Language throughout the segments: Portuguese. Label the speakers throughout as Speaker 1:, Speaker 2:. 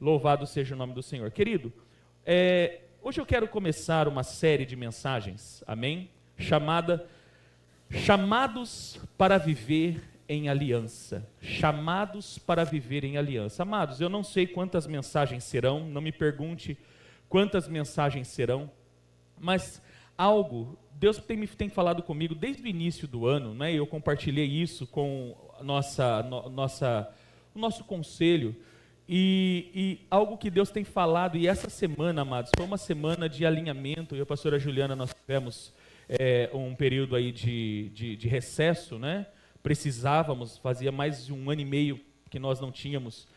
Speaker 1: Louvado seja o nome do Senhor. Querido, hoje eu quero começar uma série de mensagens, amém? Chamada Chamados para Viver em Aliança. Chamados para viver em aliança. Amados, eu não sei quantas mensagens serão, não me pergunte quantas mensagens serão, mas Deus tem falado comigo desde o início do ano, né? Eu compartilhei isso com o nosso conselho, e algo que Deus tem falado, e essa semana, amados, foi uma semana de alinhamento. Eu e a pastora Juliana, nós tivemos um período aí de recesso, né? Precisávamos, fazia mais de 1 ano e meio que nós não tínhamos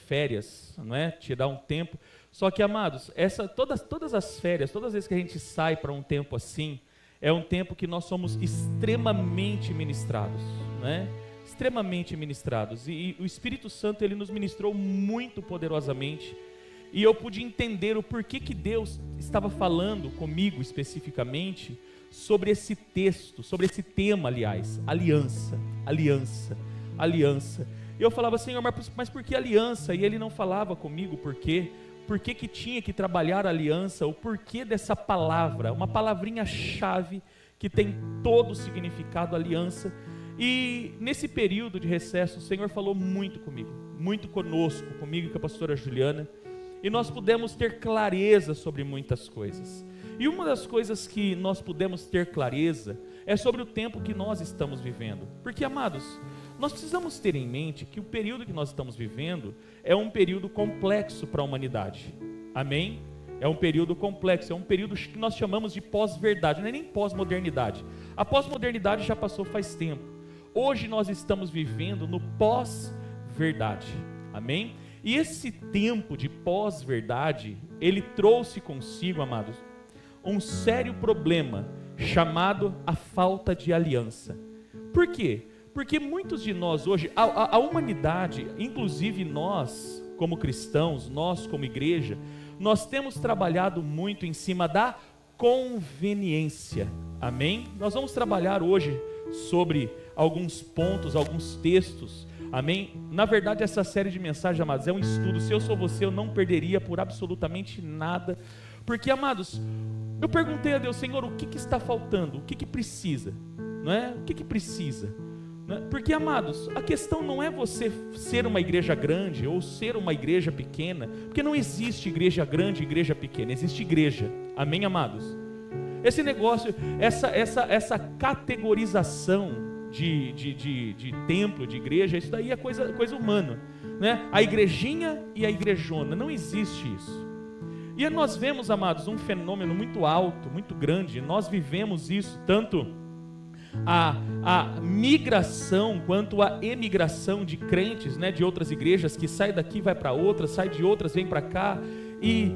Speaker 1: férias, não é? Tirar um tempo. Só que, amados, todas as férias, todas as vezes que a gente sai para um tempo assim, é um tempo que nós somos extremamente ministrados, né? Extremamente ministrados, e o Espírito Santo, ele nos ministrou muito poderosamente, e eu pude entender o porquê que Deus estava falando comigo especificamente sobre esse texto, sobre esse tema, aliás, aliança. E eu falava, Senhor, mas por que aliança? E Ele não falava comigo por quê que tinha que trabalhar a aliança, o porquê dessa palavra, uma palavrinha-chave que tem todo o significado, aliança. E nesse período de recesso, o Senhor falou muito comigo, muito conosco, comigo e com a pastora Juliana, e nós pudemos ter clareza sobre muitas coisas. E uma das coisas que nós pudemos ter clareza é sobre o tempo que nós estamos vivendo. Porque, amados, nós precisamos ter em mente que o período que nós estamos vivendo é um período complexo para a humanidade. Amém? É um período complexo, é um período que nós chamamos de pós-verdade, não é nem pós-modernidade. A pós-modernidade já passou faz tempo. Hoje nós estamos vivendo no pós-verdade, amém? E esse tempo de pós-verdade, ele trouxe consigo, amados, um sério problema chamado a falta de aliança. Por quê? Porque muitos de nós hoje, a humanidade, inclusive nós como cristãos, nós como igreja, nós temos trabalhado muito em cima da conveniência, amém? Nós vamos trabalhar hoje sobre alguns pontos, alguns textos, amém? Na verdade, essa série de mensagens, amados, é um estudo. Se eu sou você, eu não perderia por absolutamente nada, porque, amados, eu perguntei a Deus, Senhor, o que está faltando? O que precisa? Não é? O que precisa? Não é? Porque, amados, a questão não é você ser uma igreja grande ou ser uma igreja pequena, porque não existe igreja grande e igreja pequena, existe igreja, amém, amados? Esse negócio, essa categorização de templo, de igreja, isso daí é coisa humana, né? A igrejinha e a igrejona, não existe isso. E nós vemos, amados, um fenômeno muito alto, muito grande. Nós vivemos isso, tanto a migração quanto a emigração de crentes, né, de outras igrejas, que sai daqui, vai para outras, sai de outras, vem para cá, e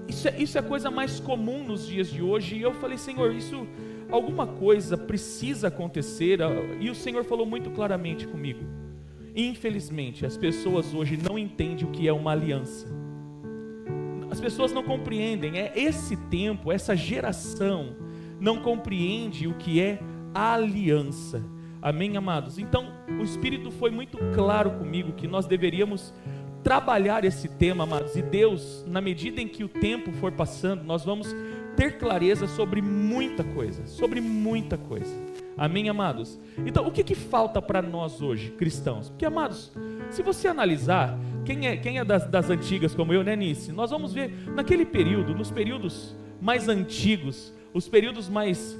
Speaker 1: isso é a coisa mais comum nos dias de hoje. E eu falei, Senhor, alguma coisa precisa acontecer, e o Senhor falou muito claramente comigo. Infelizmente, as pessoas hoje não entendem o que é uma aliança. As pessoas não compreendem, esse tempo, essa geração não compreende o que é aliança, amém, amados? Então, o Espírito foi muito claro comigo que nós deveríamos trabalhar esse tema, amados, e Deus, na medida em que o tempo for passando, nós vamos ter clareza sobre muita coisa, amém, amados? Então, o que falta para nós hoje, cristãos? Porque, amados, se você analisar, quem é das antigas como eu, né, Nice? Nós vamos ver, naquele período, nos períodos mais antigos, os períodos mais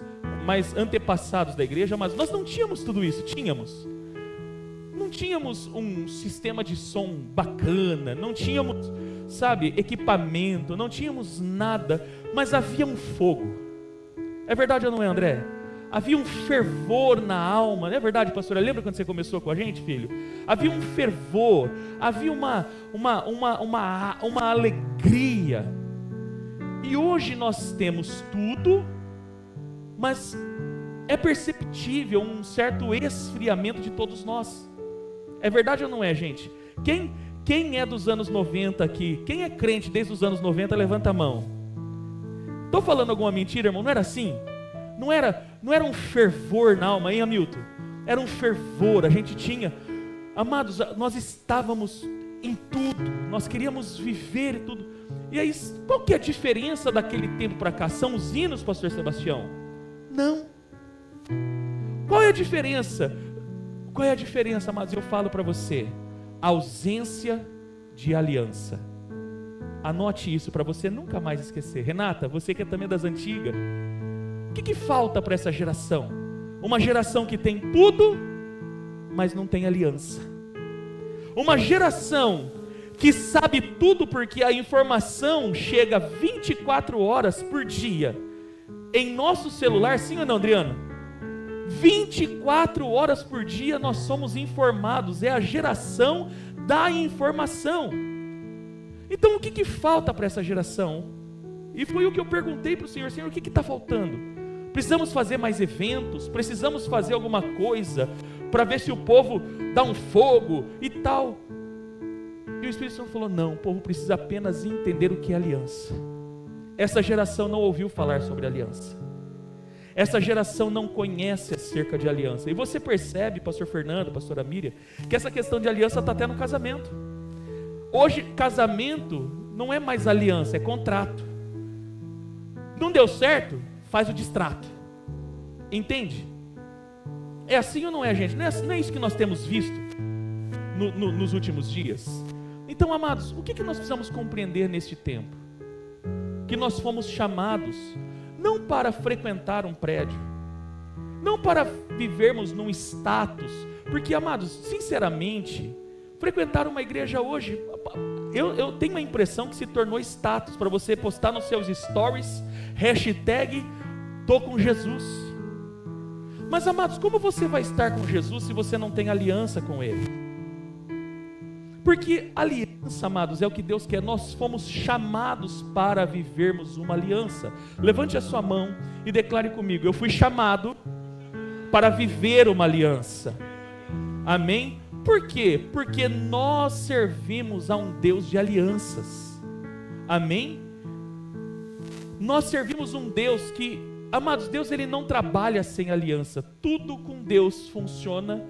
Speaker 1: antepassados da igreja, mas nós não tínhamos tudo isso, não tínhamos um sistema de som bacana, não tínhamos, equipamento, não tínhamos nada, mas havia um fogo. É verdade ou não é, André? Havia um fervor na alma, não é verdade, pastora? Lembra quando você começou com a gente, filho? Havia um fervor, havia uma alegria. E hoje nós temos tudo, mas é perceptível um certo esfriamento de todos nós. É verdade ou não é, gente? Quem é dos anos 90 aqui? Quem é crente desde os anos 90, levanta a mão. Estou falando alguma mentira, irmão? Não era assim? Não era um fervor na alma, hein, Hamilton? Era um fervor, a gente tinha, amados, nós estávamos em tudo, nós queríamos viver tudo. E aí, qual que é a diferença daquele tempo para cá? São os hinos, pastor Sebastião? Não. Qual é a diferença? Qual é a diferença, amados? Eu falo para você: ausência de aliança. Anote isso para você nunca mais esquecer. Renata, você que é também das antigas, o que falta para essa geração? Uma geração que tem tudo, mas não tem aliança. Uma geração que sabe tudo porque a informação chega 24 horas por dia em nosso celular, sim ou não, Adriano? 24 horas por dia nós somos informados, é a geração da informação. Então o que falta para essa geração? E foi o que eu perguntei para o Senhor: Senhor, o que está faltando? Precisamos fazer mais eventos, precisamos fazer alguma coisa para ver se o povo dá um fogo e tal. E o Espírito Santo falou: não, o povo precisa apenas entender o que é aliança. Essa geração não ouviu falar sobre aliança. Essa geração não conhece acerca de aliança. E você percebe, pastor Fernando, pastora Miriam, que essa questão de aliança está até no casamento. Hoje, casamento não é mais aliança, é contrato. Não deu certo? Faz o distrato. Entende? É assim ou não é, gente? Não é isso que nós temos visto nos últimos dias? Então, amados, o que nós precisamos compreender neste tempo? Que nós fomos chamados não para frequentar um prédio, não para vivermos num status, porque, amados, sinceramente, frequentar uma igreja hoje, eu tenho a impressão que se tornou status, para você postar nos seus stories, hashtag, tô com Jesus. Mas, amados, como você vai estar com Jesus se você não tem aliança com Ele? Porque aliança, amados, é o que Deus quer. Nós fomos chamados para vivermos uma aliança. Levante a sua mão e declare comigo: eu fui chamado para viver uma aliança. Amém? Por quê? Porque nós servimos a um Deus de alianças. Amém? Nós servimos um Deus que, amados, Deus ele não trabalha sem aliança. Tudo com Deus funciona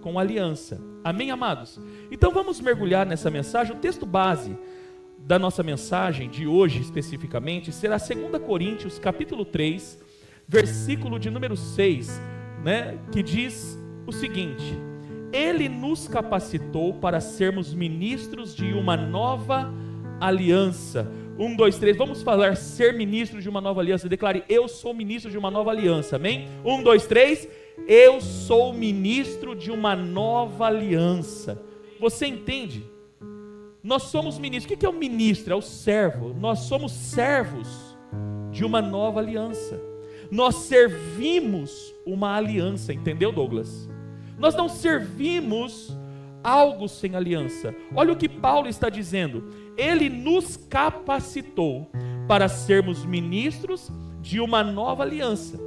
Speaker 1: com aliança. Amém, amados? Então vamos mergulhar nessa mensagem. O texto base da nossa mensagem de hoje especificamente será 2 Coríntios capítulo 3, versículo de número 6, né, que diz o seguinte: Ele nos capacitou para sermos ministros de uma nova aliança. 1, 2, 3, vamos falar ser ministro de uma nova aliança. Declare: eu sou ministro de uma nova aliança. Amém? 1, 2, 3, eu sou ministro de uma nova aliança. Você entende? Nós somos ministros. O que é o ministro? É o servo. Nós somos servos de uma nova aliança. Nós servimos uma aliança, entendeu, Douglas? Nós não servimos algo sem aliança. Olha o que Paulo está dizendo: Ele nos capacitou para sermos ministros de uma nova aliança,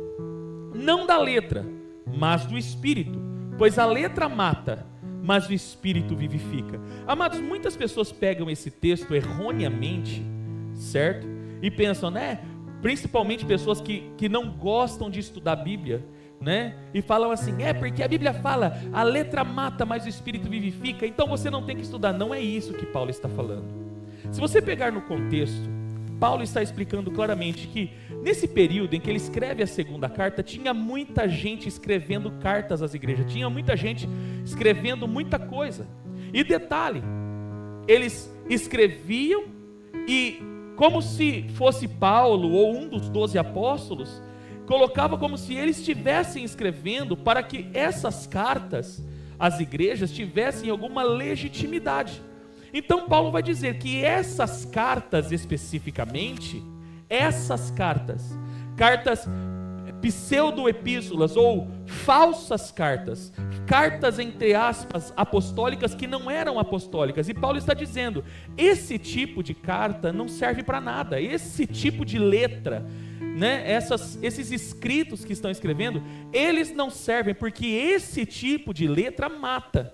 Speaker 1: não da letra, mas do Espírito, pois a letra mata, mas o Espírito vivifica. Amados, muitas pessoas pegam esse texto erroneamente, certo? E pensam, né? Principalmente pessoas que não gostam de estudar a Bíblia, né? E falam assim: porque a Bíblia fala, a letra mata, mas o Espírito vivifica, então você não tem que estudar. Não é isso que Paulo está falando. Se você pegar no contexto, Paulo está explicando claramente que nesse período em que ele escreve a segunda carta, tinha muita gente escrevendo cartas às igrejas, tinha muita gente escrevendo muita coisa. E detalhe, eles escreviam e, como se fosse Paulo ou um dos 12 apóstolos, colocava como se eles estivessem escrevendo para que essas cartas às igrejas tivessem alguma legitimidade. Então Paulo vai dizer que essas cartas especificamente, essas cartas pseudo-epístolas ou falsas cartas, cartas entre aspas apostólicas que não eram apostólicas, e Paulo está dizendo, esse tipo de carta não serve para nada, esse tipo de letra, né, esses escritos que estão escrevendo, eles não servem, porque esse tipo de letra mata.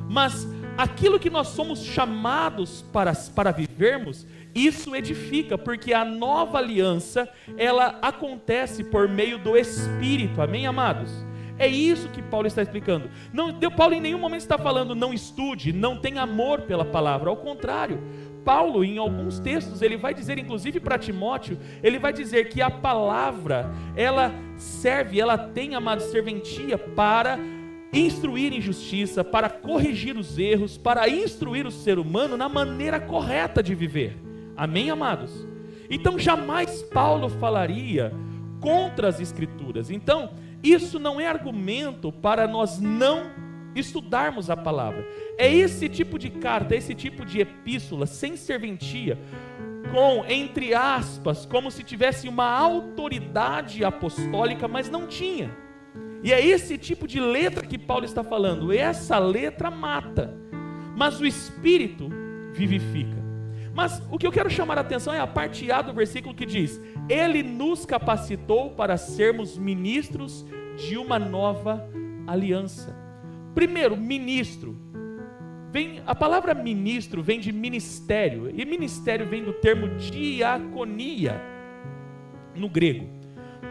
Speaker 1: Mas aquilo que nós somos chamados para vivermos, isso edifica, porque a nova aliança, ela acontece por meio do Espírito, amém, amados? É isso que Paulo está explicando. Paulo em nenhum momento está falando não estude, não tenha amor pela palavra. Ao contrário, Paulo em alguns textos, ele vai dizer, inclusive para Timóteo, ele vai dizer que a palavra, ela serve, ela tem, amados, serventia para instruir em justiça, para corrigir os erros, para instruir o ser humano na maneira correta de viver. Amém, amados? Então jamais Paulo falaria contra as Escrituras. Então isso não é argumento para nós não estudarmos a palavra. É esse tipo de carta, esse tipo de epístola sem serventia, com, entre aspas, como se tivesse uma autoridade apostólica, mas não tinha. E é esse tipo de letra que Paulo está falando. Essa letra mata, mas o Espírito vivifica. Mas o que eu quero chamar a atenção é a parte A do versículo que diz: Ele nos capacitou para sermos ministros de uma nova aliança. Primeiro, ministro. A palavra ministro vem de ministério, e ministério vem do termo diaconia no grego.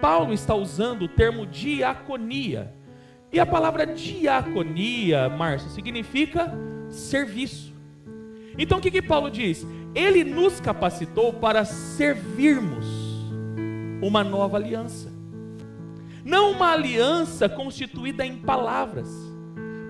Speaker 1: Paulo está usando o termo diaconia, e a palavra diaconia, Márcio, significa serviço. Então o que Paulo diz? Ele nos capacitou para servirmos uma nova aliança, não uma aliança constituída em palavras,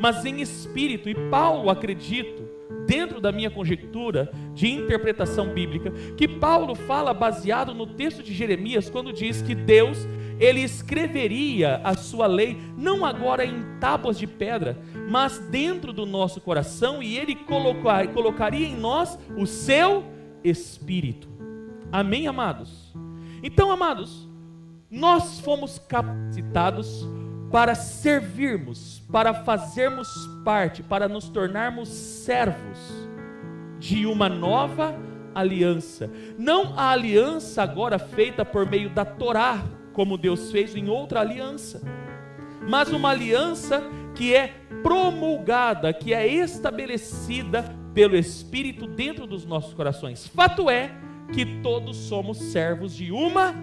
Speaker 1: mas em espírito. E Paulo, acredito, dentro da minha conjectura de interpretação bíblica, que Paulo fala baseado no texto de Jeremias, quando diz que Deus, ele escreveria a sua lei, não agora em tábuas de pedra, mas dentro do nosso coração, e ele colocaria em nós o seu Espírito. Amém, amados? Então, amados, nós fomos capacitados para servirmos, para fazermos parte, para nos tornarmos servos de uma nova aliança. Não a aliança agora feita por meio da Torá, como Deus fez em outra aliança, mas uma aliança que é promulgada, que é estabelecida pelo Espírito dentro dos nossos corações. Fato é que todos somos servos de uma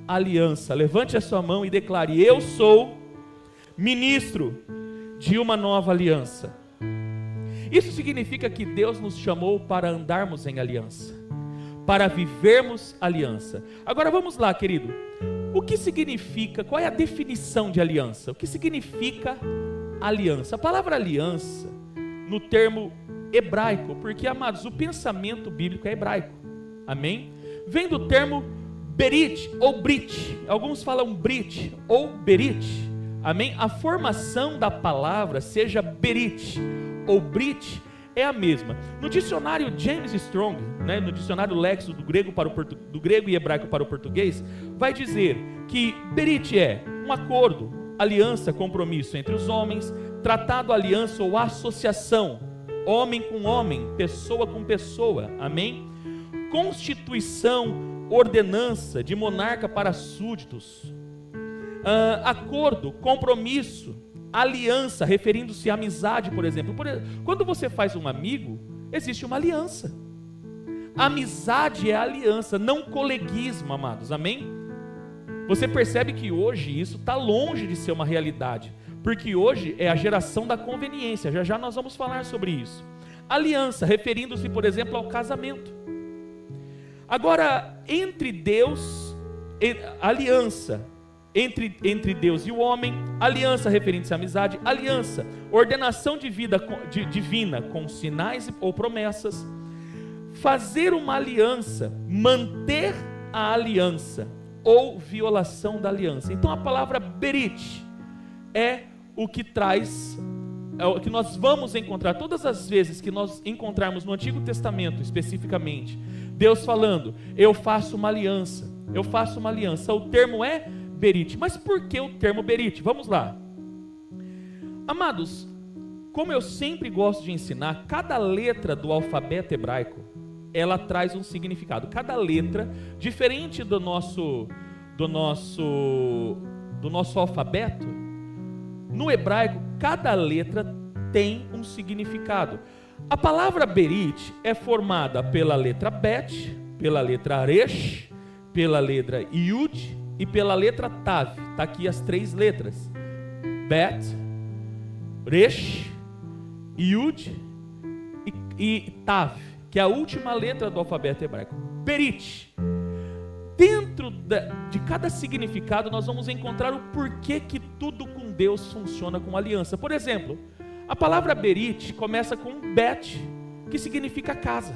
Speaker 1: aliança. Levante a sua mão e declare: eu sou ministro de uma nova aliança. Isso significa que Deus nos chamou para andarmos em aliança, para vivermos aliança. Agora vamos lá, querido. O que significa, qual é a definição de aliança? O que significa aliança? A palavra aliança, no termo hebraico, porque, amados, o pensamento bíblico é hebraico, amém? Vem do termo berit ou brit, alguns falam brit ou berit, amém? A formação da palavra, seja berit ou brit, é a mesma. No dicionário James Strong, no dicionário Léxico do grego e hebraico para o português, vai dizer que berit é um acordo, aliança, compromisso entre os homens, tratado, aliança ou associação, homem com homem, pessoa com pessoa, amém? Constituição, ordenança de monarca para súditos, acordo, compromisso, aliança, referindo-se à amizade, por exemplo. Quando você faz um amigo, existe uma aliança. Amizade é aliança, não coleguismo, amados, amém? Você percebe que hoje isso está longe de ser uma realidade, porque hoje é a geração da conveniência. Já já nós vamos falar sobre isso. Aliança, referindo-se, por exemplo, ao casamento. Agora, entre Deus, aliança entre Deus e o homem, aliança referindo-se à amizade, aliança, ordenação de vida divina com sinais ou promessas, fazer uma aliança, manter a aliança ou violação da aliança. Então a palavra berit é o que traz, é o que nós vamos encontrar todas as vezes que nós encontrarmos no Antigo Testamento especificamente, Deus falando, eu faço uma aliança, eu faço uma aliança. O termo é berit. Mas por que o termo berit? Vamos lá. Amados, como eu sempre gosto de ensinar, cada letra do alfabeto hebraico, ela traz um significado. Cada letra, diferente do nosso alfabeto, no hebraico, cada letra tem um significado. A palavra berit é formada pela letra bet, pela letra resh, pela letra yud e pela letra tav. Está aqui as três letras. Bet, Resh, Yud e Tav, que é a última letra do alfabeto hebraico. Berit. Dentro de cada significado nós vamos encontrar o porquê que tudo com Deus funciona com aliança. Por exemplo, a palavra Berit começa com Bet, que significa casa.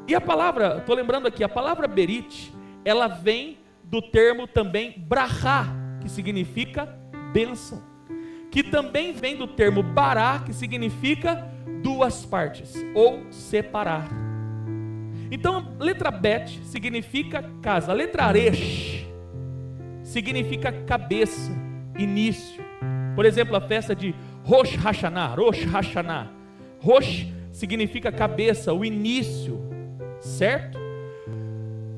Speaker 1: E a palavra, estou lembrando aqui, a palavra Berit, ela vem do termo também Brahá, que significa bênção, que também vem do termo Bará, que significa duas partes, ou separar. Então a letra Bet significa casa, a letra Resh significa cabeça, início. Por exemplo, a festa de Rosh Hashanah, Rosh significa cabeça, o início, certo?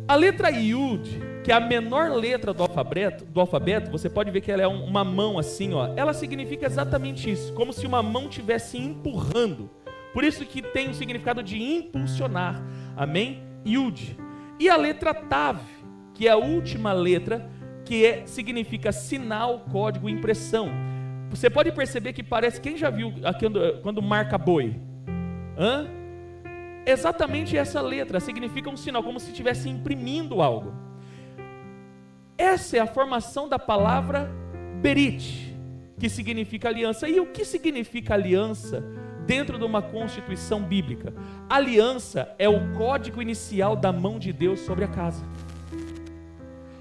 Speaker 1: A letra Yud, que é a menor letra do alfabeto, você pode ver que ela é uma mão assim, ó. Ela significa exatamente isso, como se uma mão estivesse empurrando. Por isso que tem o significado de impulsionar. Amém? Yud. E a letra Tav, que é a última letra, que significa sinal, código, impressão. Você pode perceber que parece, quem já viu quando marca boi? Exatamente essa letra significa um sinal, como se estivesse imprimindo algo. Essa é a formação da palavra Berit, que significa aliança. E o que significa aliança dentro de uma constituição bíblica? Aliança é o código inicial da mão de Deus sobre a casa.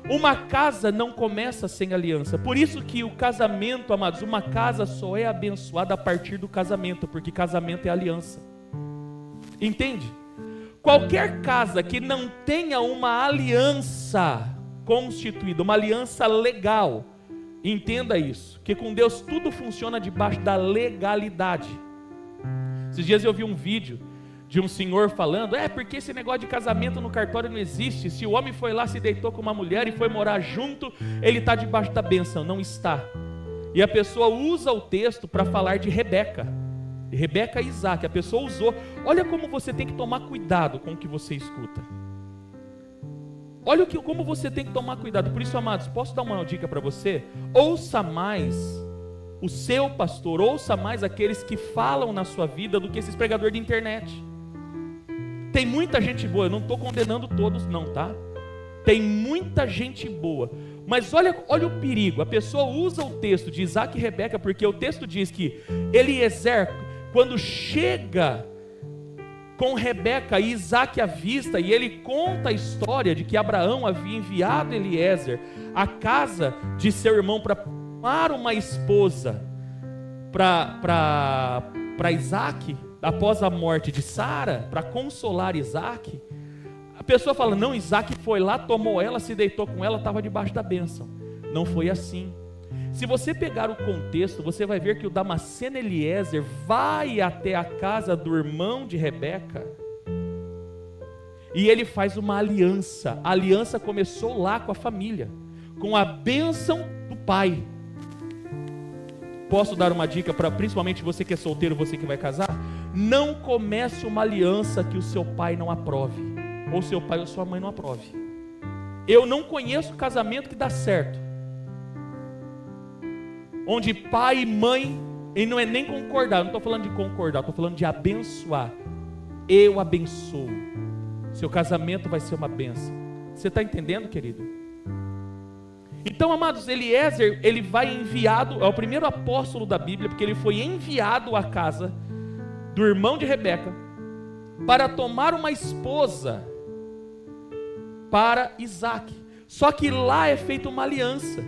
Speaker 1: Uma casa não começa sem aliança. Por isso que o casamento, amados, uma casa só é abençoada a partir do casamento, porque casamento é aliança. Entende? Qualquer casa que não tenha uma aliança constituída, uma aliança legal, entenda isso, que com Deus tudo funciona debaixo da legalidade. Esses dias eu vi um vídeo de um senhor falando, porque esse negócio de casamento no cartório não existe. Se o homem foi lá, se deitou com uma mulher e foi morar junto, ele está debaixo da bênção. Não está. E a pessoa usa o texto para falar de Rebeca e Isaac. A pessoa usou. Olha como você tem que tomar cuidado com o que você escuta. Olha como você tem que tomar cuidado. Por isso, amados, posso dar uma dica para você? Ouça mais o seu pastor, ouça mais aqueles que falam na sua vida do que esses pregadores de internet. Tem muita gente boa, eu não estou condenando todos não, tá? Tem muita gente boa, mas olha o perigo. A pessoa usa o texto de Isaac e Rebeca, porque o texto diz que Eliezer, quando chega com Rebeca e Isaac à vista, e ele conta a história de que Abraão havia enviado Eliezer à casa de seu irmão para tomar uma esposa para Isaac, após a morte de Sara, para consolar Isaac. A pessoa fala, não, Isaac foi lá, tomou ela, se deitou com ela, estava debaixo da bênção. Não foi assim. Se você pegar o contexto, você vai ver que o Damasceno Eliezer vai até a casa do irmão de Rebeca e ele faz uma aliança. A aliança começou lá com a família, com a bênção do pai. Posso dar uma dica para principalmente você que é solteiro, você que vai casar? Não comece uma aliança que o seu pai não aprove, ou seu pai ou sua mãe não aprove. Eu não conheço casamento que dá certo, onde pai e mãe, e não é nem concordar, não estou falando de concordar, estou falando de abençoar. Eu abençoo, seu casamento vai ser uma bênção. Você está entendendo, querido? Então, amados, Eliezer, ele vai enviado, é o primeiro apóstolo da Bíblia, porque ele foi enviado à casa do irmão de Rebeca, para tomar uma esposa para Isaac. Só que lá é feita uma aliança,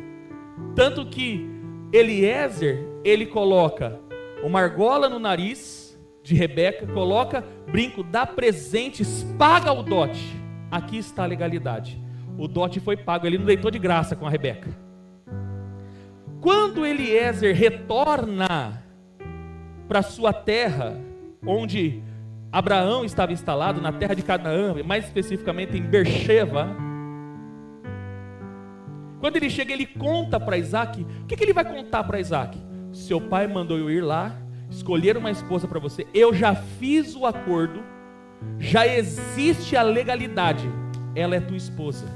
Speaker 1: tanto que Eliezer, ele coloca uma argola no nariz de Rebeca, coloca brinco, dá presentes, paga o dote. Aqui está a legalidade. O dote foi pago, ele não deitou de graça com a Rebeca. Quando Eliezer retorna para sua terra, onde Abraão estava instalado, na terra de Canaã, mais especificamente em Beersheba, quando ele chega, ele conta para Isaac. O que ele vai contar para Isaac? Seu pai mandou eu ir lá, escolher uma esposa para você, eu já fiz o acordo, já existe a legalidade, ela é tua esposa.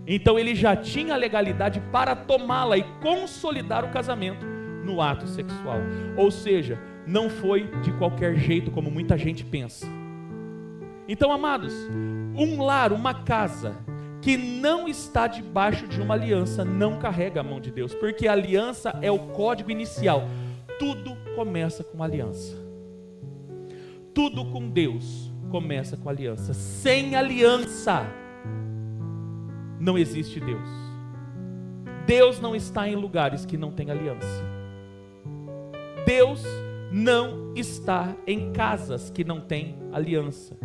Speaker 1: Então ele já tinha a legalidade para tomá-la e consolidar o casamento no ato sexual. Ou seja, não foi de qualquer jeito como muita gente pensa. Então, amados, um lar, uma casa que não está debaixo de uma aliança não carrega a mão de Deus, porque a aliança é o código inicial. Tudo começa com aliança. Tudo com Deus começa com aliança. Sem aliança não existe Deus. Deus não está em lugares que não tem aliança. Deus não está em casas que não tem aliança.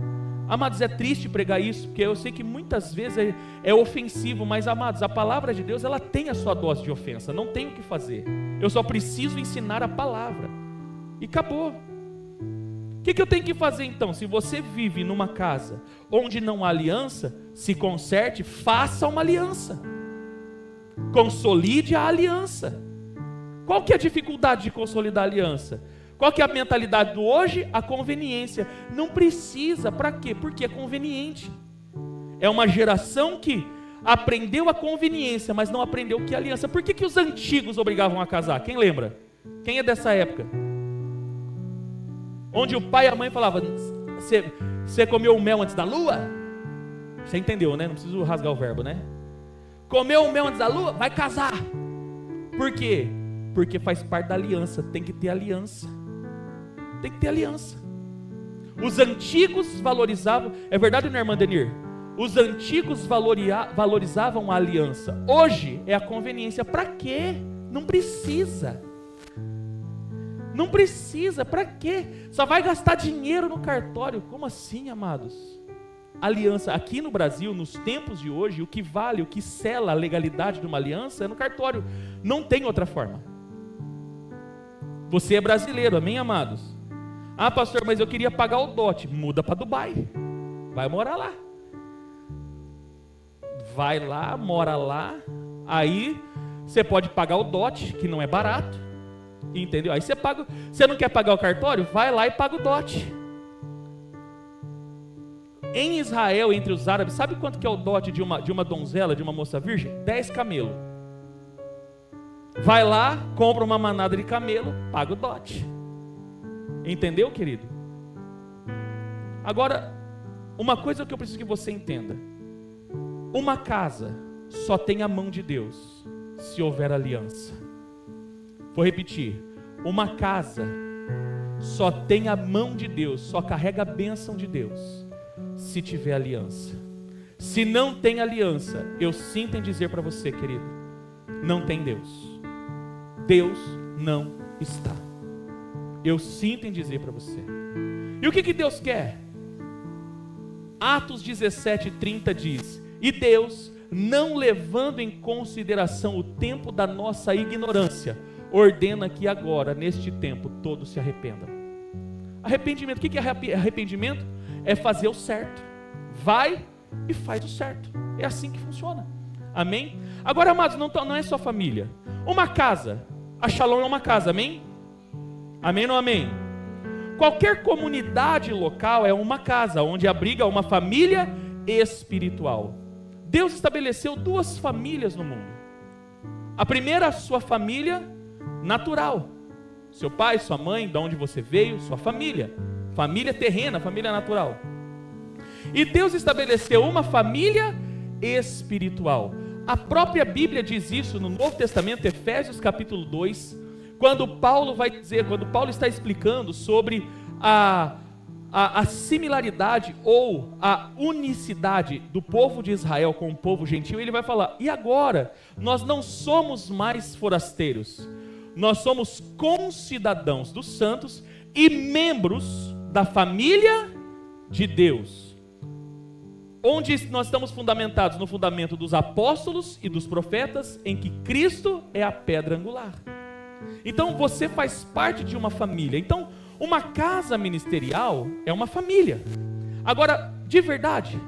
Speaker 1: Amados, é triste pregar isso, porque eu sei que muitas vezes é ofensivo, mas amados, a palavra de Deus, ela tem a sua dose de ofensa, não tem o que fazer. Eu só preciso ensinar a palavra e acabou. O que eu tenho que fazer então? Se você vive numa casa onde não há aliança, se conserte, faça uma aliança, consolide a aliança. Qual que é a dificuldade de consolidar a aliança? Qual que é a mentalidade do hoje? A conveniência. Não precisa, para quê? Porque é conveniente. É uma geração que aprendeu a conveniência, mas não aprendeu o que é aliança. Por que os antigos obrigavam a casar? Quem lembra? Quem é dessa época? Onde o pai e a mãe falavam, você comeu o mel antes da lua? Você entendeu, né? Não preciso rasgar o verbo, né? Comeu o mel antes da lua? Vai casar. Por quê? Porque faz parte da aliança, tem que ter aliança. Tem que ter aliança. Os antigos valorizavam, é verdade, minha irmã Denir? Os antigos valorizavam a aliança. Hoje é a conveniência. Para quê? Não precisa. Não precisa, para quê? Só vai gastar dinheiro no cartório. Como assim, amados? Aliança, aqui no Brasil, nos tempos de hoje, o que vale, o que sela a legalidade de uma aliança é no cartório. Não tem outra forma. Você é brasileiro, amém, amados? Ah, pastor, mas eu queria pagar o dote. Muda para Dubai. Vai morar lá. Vai lá, mora lá. Aí você pode pagar o dote, que não é barato. Entendeu? Aí você paga. Você não quer pagar o cartório? Vai lá e paga o dote. Em Israel, entre os árabes, sabe quanto que é o dote de uma donzela, de uma moça virgem? 10 camelos. Vai lá, compra uma manada de camelo, paga o dote. Entendeu, querido? Agora, uma coisa que eu preciso que você entenda. Uma casa só tem a mão de Deus se houver aliança. Vou repetir. Uma casa só tem a mão de Deus, só carrega a bênção de Deus se tiver aliança. Se não tem aliança, eu sinto em dizer para você, querido, não tem Deus. Deus não está. Eu sinto em dizer para você. E o que Deus quer? Atos 17:30 diz: e Deus, não levando em consideração o tempo da nossa ignorância, ordena que agora, neste tempo, todos se arrependam. Arrependimento, o que é arrependimento? É fazer o certo. Vai e faz o certo. É assim que funciona. Amém? Agora, amados, não é só família. Uma casa, a Shalom é uma casa, amém? Amém ou não amém? Qualquer comunidade local é uma casa, onde abriga uma família espiritual. Deus estabeleceu 2 famílias no mundo. A primeira, a sua família natural. Seu pai, sua mãe, de onde você veio, sua família. Família terrena, família natural. E Deus estabeleceu uma família espiritual. A própria Bíblia diz isso no Novo Testamento, Efésios capítulo 2, quando Paulo está explicando sobre a similaridade ou a unicidade do povo de Israel com o povo gentil, ele vai falar, e agora, nós não somos mais forasteiros, nós somos concidadãos dos santos e membros da família de Deus. Onde nós estamos fundamentados? No fundamento dos apóstolos e dos profetas, em que Cristo é a pedra angular. Então você faz parte de uma família. Então uma casa ministerial é uma família. Agora, de verdade,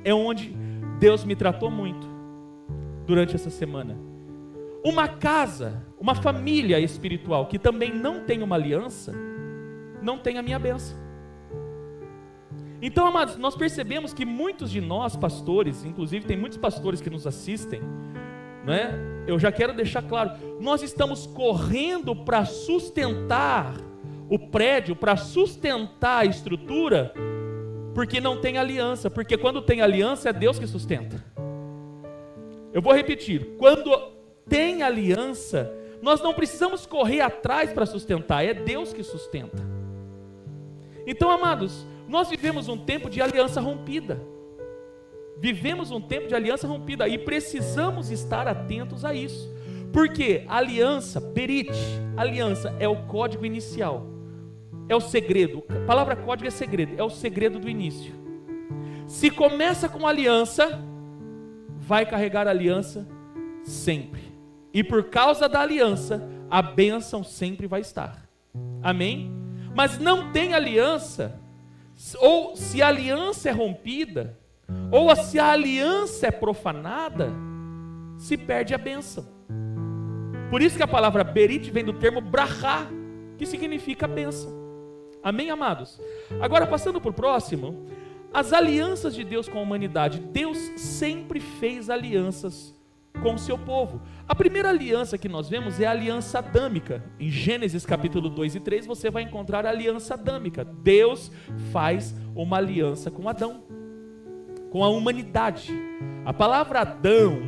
Speaker 1: é onde Deus me tratou muito durante essa semana. Uma casa, uma família espiritual que também não tem uma aliança, não tem a minha bênção. Então, amados, nós percebemos que muitos de nós, pastores, inclusive tem muitos pastores que nos assistem, né? Eu já quero deixar claro, nós estamos correndo para sustentar o prédio, para sustentar a estrutura, porque não tem aliança, porque quando tem aliança é Deus que sustenta. Eu vou repetir, quando tem aliança, nós não precisamos correr atrás para sustentar, é Deus que sustenta. Então, amados, nós vivemos um tempo de aliança rompida. Vivemos um tempo de aliança rompida e precisamos estar atentos a isso. Porque aliança, berit, aliança é o código inicial. É o segredo. A palavra código é segredo, é o segredo do início. Se começa com aliança, vai carregar aliança sempre. E por causa da aliança, a bênção sempre vai estar. Amém? Mas não tem aliança, ou se a aliança é rompida, ou se a aliança é profanada, se perde a bênção. Por isso que a palavra berit vem do termo brachá, que significa bênção. Amém, amados? Agora, passando para o próximo, as alianças de Deus com a humanidade. Deus sempre fez alianças com o seu povo. A primeira aliança que nós vemos é a aliança adâmica. Em Gênesis capítulo 2 e 3 você vai encontrar a aliança adâmica. Deus faz uma aliança com Adão, com a humanidade. A palavra Adão,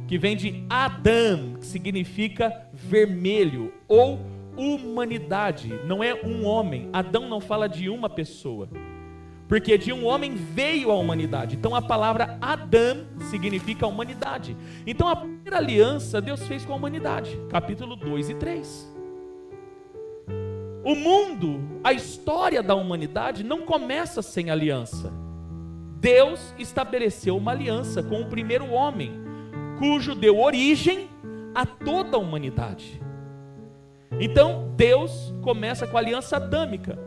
Speaker 1: que vem de Adam, que significa vermelho, ou humanidade, não é um homem. Adão não fala de uma pessoa, porque de um homem veio a humanidade. Então a palavra Adão significa humanidade. Então a primeira aliança Deus fez com a humanidade, capítulo 2 e 3. O mundo, a história da humanidade não começa sem aliança. Deus estabeleceu uma aliança com o primeiro homem, cujo deu origem a toda a humanidade. Então Deus começa com a aliança adâmica.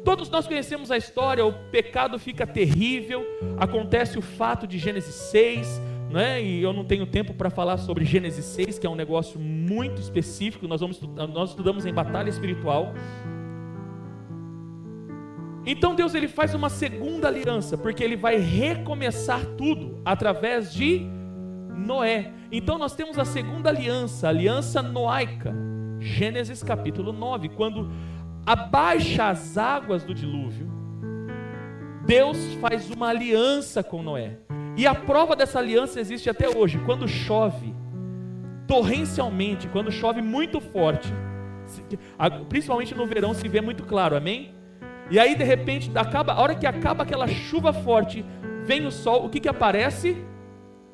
Speaker 1: Todos nós conhecemos a história, o pecado fica terrível, acontece o fato de Gênesis 6, né? E eu não tenho tempo para falar sobre Gênesis 6, que é um negócio muito específico, nós estudamos em batalha espiritual. Então Deus ele faz uma segunda aliança, porque ele vai recomeçar tudo através de Noé. Então nós temos a segunda aliança, a aliança noaica, Gênesis capítulo 9, quando abaixa as águas do dilúvio, Deus faz uma aliança com Noé. E a prova dessa aliança existe até hoje. Quando chove torrencialmente, quando chove muito forte, principalmente no verão se vê muito claro, amém? E aí de repente, a hora que acaba aquela chuva forte, vem o sol, o que aparece?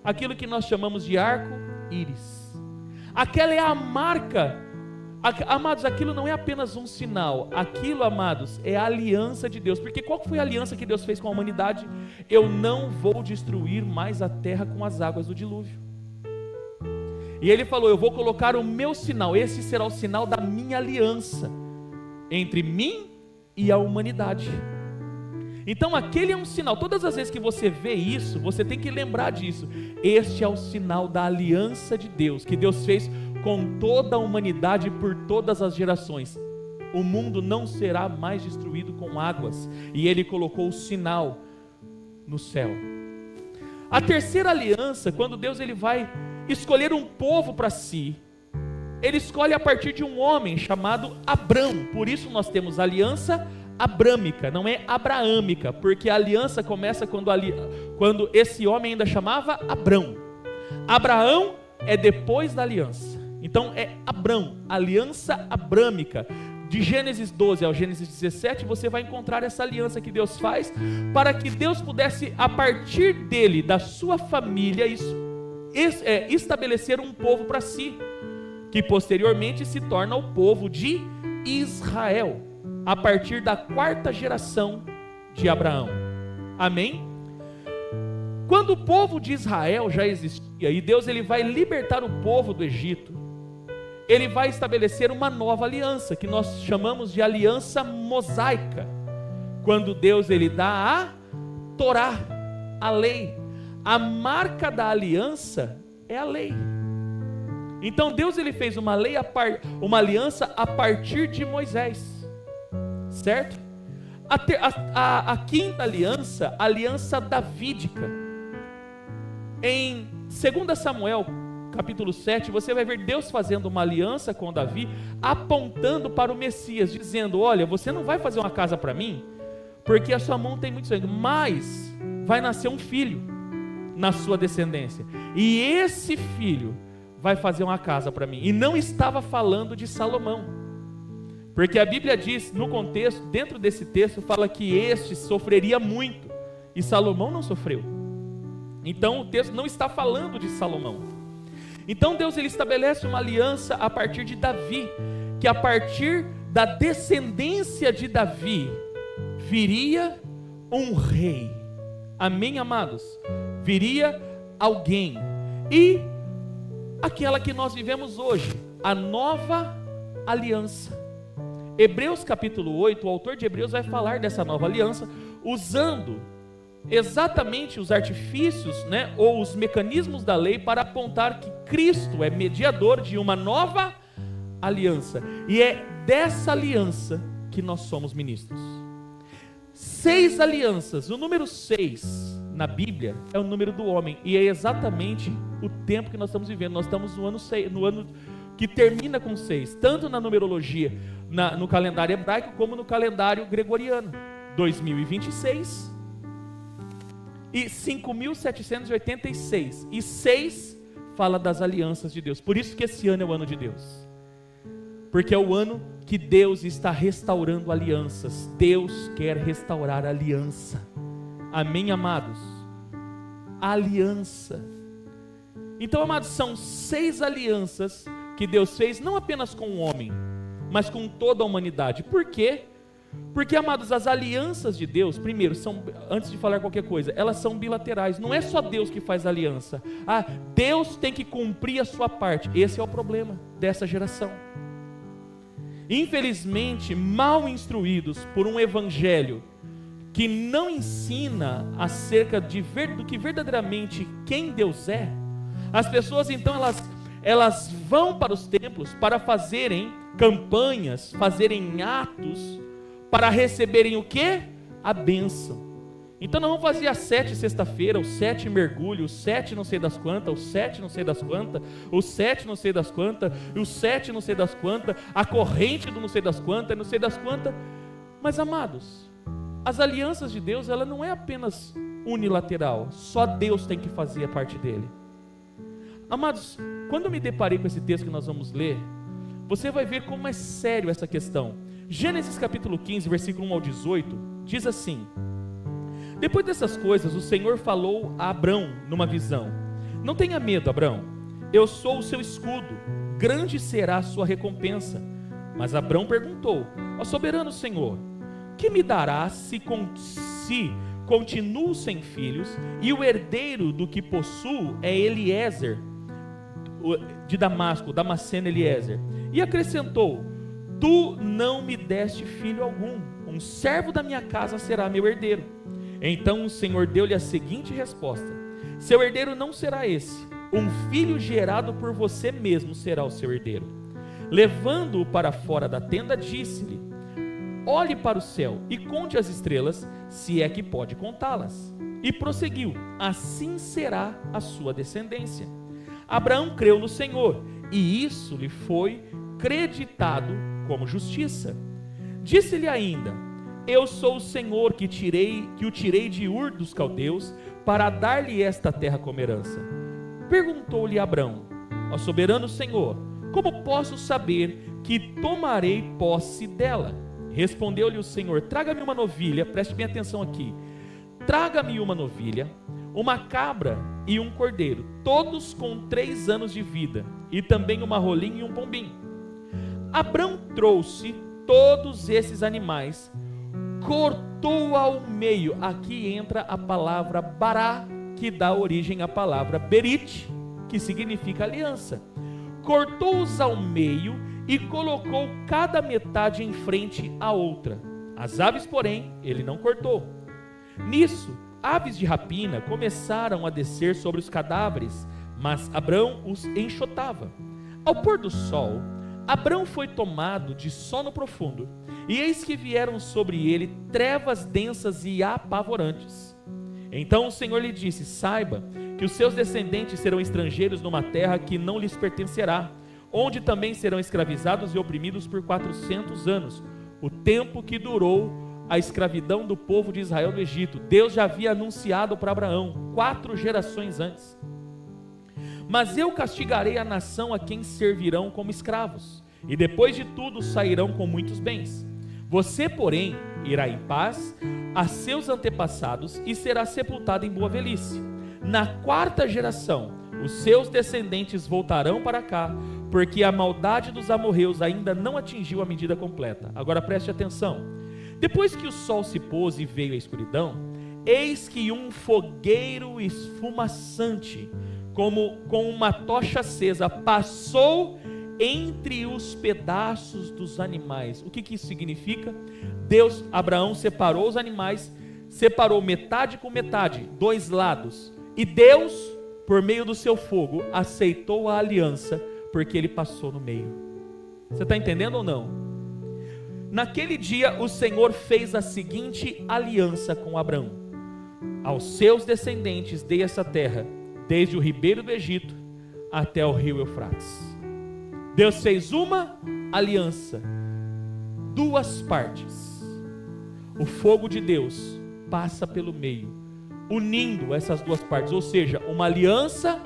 Speaker 1: Aquilo que nós chamamos de arco-íris. Aquela é a marca. Amados, aquilo não é apenas um sinal, aquilo, amados, é a aliança de Deus. Porque qual foi a aliança que Deus fez com a humanidade? Eu não vou destruir mais a terra com as águas do dilúvio. E ele falou, eu vou colocar o meu sinal, esse será o sinal da minha aliança entre mim e a humanidade. Então aquele é um sinal. Todas as vezes que você vê isso, você tem que lembrar disso. Este é o sinal da aliança de Deus, que Deus fez com toda a humanidade por todas as gerações. O mundo não será mais destruído com águas, e ele colocou o sinal no céu. A terceira aliança, quando Deus ele vai escolher um povo para si, ele escolhe a partir de um homem chamado Abrão. Por isso nós temos aliança abrâmica, não é abraâmica, porque a aliança começa quando esse homem ainda chamava Abrão. Abraão é depois da aliança. Então é Abrão, aliança abrâmica. De Gênesis 12 ao Gênesis 17, você vai encontrar essa aliança que Deus faz, para que Deus pudesse, a partir dele, da sua família, estabelecer um povo para si, que posteriormente se torna o povo de Israel, a partir da 4ª geração de Abraão. Amém? Quando o povo de Israel já existia, e Deus ele vai libertar o povo do Egito, ele vai estabelecer uma nova aliança, que nós chamamos de aliança mosaica, quando Deus ele dá a Torá, a lei. A marca da aliança é a lei. Então Deus ele fez uma aliança a partir de Moisés, certo? A quinta aliança, a aliança davídica. Em 2 Samuel, capítulo 7, você vai ver Deus fazendo uma aliança com Davi, apontando para o Messias, dizendo: olha, você não vai fazer uma casa para mim, porque a sua mão tem muito sangue, mas vai nascer um filho na sua descendência, e esse filho vai fazer uma casa para mim. E não estava falando de Salomão, porque a Bíblia diz, no contexto, dentro desse texto, fala que este sofreria muito, e Salomão não sofreu. Então o texto não está falando de Salomão. Então Deus, ele estabelece uma aliança a partir de Davi, que a partir da descendência de Davi viria um rei. Amém, amados? Viria alguém. E aquela que nós vivemos hoje, a nova aliança. Hebreus capítulo 8, o autor de Hebreus vai falar dessa nova aliança, usando exatamente os artifícios, ou os mecanismos da lei, para apontar que Cristo é mediador de uma nova aliança, e é dessa aliança que nós somos ministros. 6 alianças, o número 6 na Bíblia é o número do homem, e é exatamente o tempo que nós estamos vivendo. Nós estamos no ano 6, no ano que termina com 6, tanto na numerologia, no calendário hebraico, como no calendário gregoriano. 2026 e 5.786, e 6 fala das alianças de Deus. Por isso que esse ano é o ano de Deus, porque é o ano que Deus está restaurando alianças. Deus quer restaurar a aliança. Amém, amados? Aliança. Então, amados, são 6 alianças que Deus fez, não apenas com o homem, mas com toda a humanidade. Por quê? Porque, amados, as alianças de Deus, primeiro, antes de falar qualquer coisa, elas são bilaterais. Não é só Deus que faz aliança. Deus tem que cumprir a sua parte. Esse é o problema dessa geração. Infelizmente, mal instruídos por um evangelho que não ensina acerca do que verdadeiramente quem Deus é, as pessoas então elas vão para os templos para fazerem campanhas, fazerem atos, para receberem o quê? A bênção. Então nós vamos fazer as 7 sexta-feira, os 7 mergulhos, os 7 não sei das quantas, os 7 não sei das quantas, os 7 não sei das quantas, os 7 não sei das quantas, a corrente do não sei das quantas, não sei das quantas. Mas, amados, as alianças de Deus, ela não é apenas unilateral, só Deus tem que fazer a parte dele. Amados, quando eu me deparei com esse texto que nós vamos ler, você vai ver como é sério essa questão. Gênesis capítulo 15, versículo 1 ao 18, diz assim: depois dessas coisas, o Senhor falou a Abrão numa visão: não tenha medo, Abrão, eu sou o seu escudo, grande será a sua recompensa. Mas Abrão perguntou: ó soberano Senhor, que me dará se continuo sem filhos, e o herdeiro do que possuo é Eliezer de Damasco, Damasceno Eliezer? E acrescentou: tu não me deste filho algum, um servo da minha casa será meu herdeiro. Então o Senhor deu-lhe a seguinte resposta: seu herdeiro não será esse, um filho gerado por você mesmo será o seu herdeiro. Levando-o para fora da tenda, disse-lhe: olhe para o céu e conte as estrelas, se é que pode contá-las. E prosseguiu: assim será a sua descendência. Abraão creu no Senhor, e isso lhe foi creditado como justiça. Disse-lhe ainda: eu sou o Senhor que o tirei de Ur dos Caldeus, para dar-lhe esta terra como herança. Perguntou-lhe Abrão: ó soberano Senhor, como posso saber que tomarei posse dela? Respondeu-lhe o Senhor: traga-me uma novilha, preste bem atenção aqui, traga-me uma novilha, uma cabra e um cordeiro, todos com 3 anos de vida, e também uma rolinha e um pombinho. Abrão trouxe todos esses animais, cortou ao meio. Aqui entra a palavra bará, que dá origem à palavra berit, que significa aliança. Cortou-os ao meio e colocou cada metade em frente à outra. As aves, porém, ele não cortou. Nisso, aves de rapina começaram a descer sobre os cadáveres, mas Abrão os enxotava. Ao pôr do sol, Abrão foi tomado de sono profundo, e eis que vieram sobre ele trevas densas e apavorantes. Então o Senhor lhe disse: saiba que os seus descendentes serão estrangeiros numa terra que não lhes pertencerá, onde também serão escravizados e oprimidos por 400 anos, o tempo que durou a escravidão do povo de Israel no Egito. Deus já havia anunciado para Abraão 4 gerações antes. Mas eu castigarei a nação a quem servirão como escravos, e depois de tudo sairão com muitos bens. Você, porém, irá em paz a seus antepassados e será sepultado em boa velhice. Na 4ª geração, os seus descendentes voltarão para cá, porque a maldade dos amorreus ainda não atingiu a medida completa. Agora preste atenção. Depois que o sol se pôs e veio a escuridão, eis que um fogueiro esfumaçante, como com uma tocha acesa, passou entre os pedaços dos animais. O que isso significa? Abraão separou os animais, separou metade com metade, 2 lados, e Deus, por meio do seu fogo, aceitou a aliança, porque ele passou no meio. Você está entendendo ou não? Naquele dia o Senhor fez a seguinte aliança com Abraão: aos seus descendentes dei essa terra, desde o ribeiro do Egito até o rio Eufrates. Deus fez uma aliança, 2 partes. O fogo de Deus passa pelo meio, unindo essas 2 partes, ou seja, uma aliança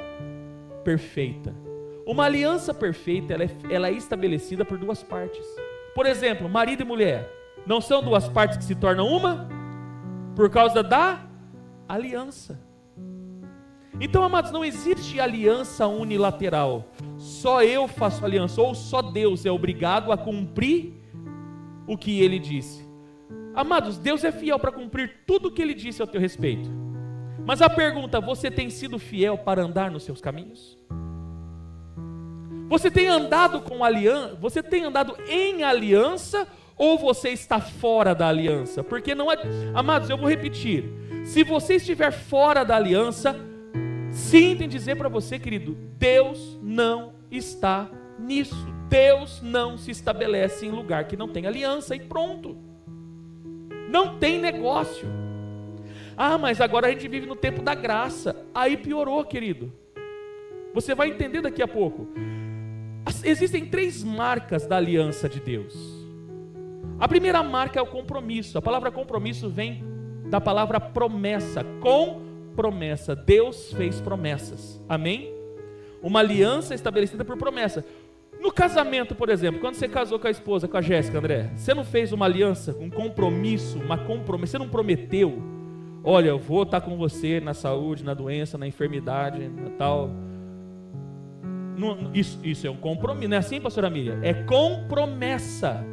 Speaker 1: perfeita. Uma aliança perfeita, ela é estabelecida por 2 partes. Por exemplo, marido e mulher, não são 2 partes que se tornam uma? Por causa da aliança. Então, amados, não existe aliança unilateral. Só eu faço aliança, ou só Deus é obrigado a cumprir o que Ele disse. Amados, Deus é fiel para cumprir tudo o que Ele disse ao teu respeito. Mas a pergunta: você tem sido fiel para andar nos seus caminhos? Você tem andado com aliança? Você tem andado em aliança, ou você está fora da aliança? Porque não é, amados, eu vou repetir: se você estiver fora da aliança, sinto em dizer para você, querido, Deus não está nisso. Deus não se estabelece em lugar que não tem aliança, e pronto. Não tem negócio. Ah, mas agora a gente vive no tempo da graça. Aí piorou, querido. Você vai entender daqui a pouco. Existem 3 marcas da aliança de Deus. A primeira marca é o compromisso. A palavra compromisso vem da palavra promessa. Com promessa. Deus fez promessas. Amém? Uma aliança estabelecida por promessa. No casamento, por exemplo, quando você casou com a esposa, com a Jéssica, André, você não fez uma aliança, um compromisso, você não prometeu: olha, eu vou estar com você na saúde, na doença, na enfermidade, na tal. Isso é um compromisso, não é assim, pastora Miriam? É com promessa.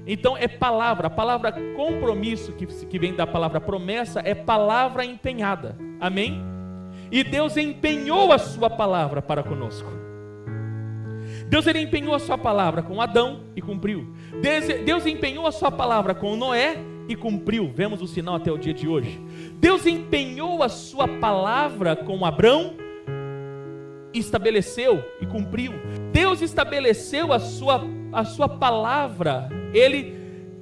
Speaker 1: Então é palavra. A palavra compromisso, que vem da palavra promessa, é palavra empenhada. Amém? E Deus empenhou a sua palavra para conosco. Deus, ele empenhou a sua palavra com Adão e cumpriu. Deus empenhou a sua palavra com Noé e cumpriu. Vemos o sinal até o dia de hoje. Deus empenhou a sua palavra com Abrão, estabeleceu e cumpriu. Deus estabeleceu a sua palavra, ele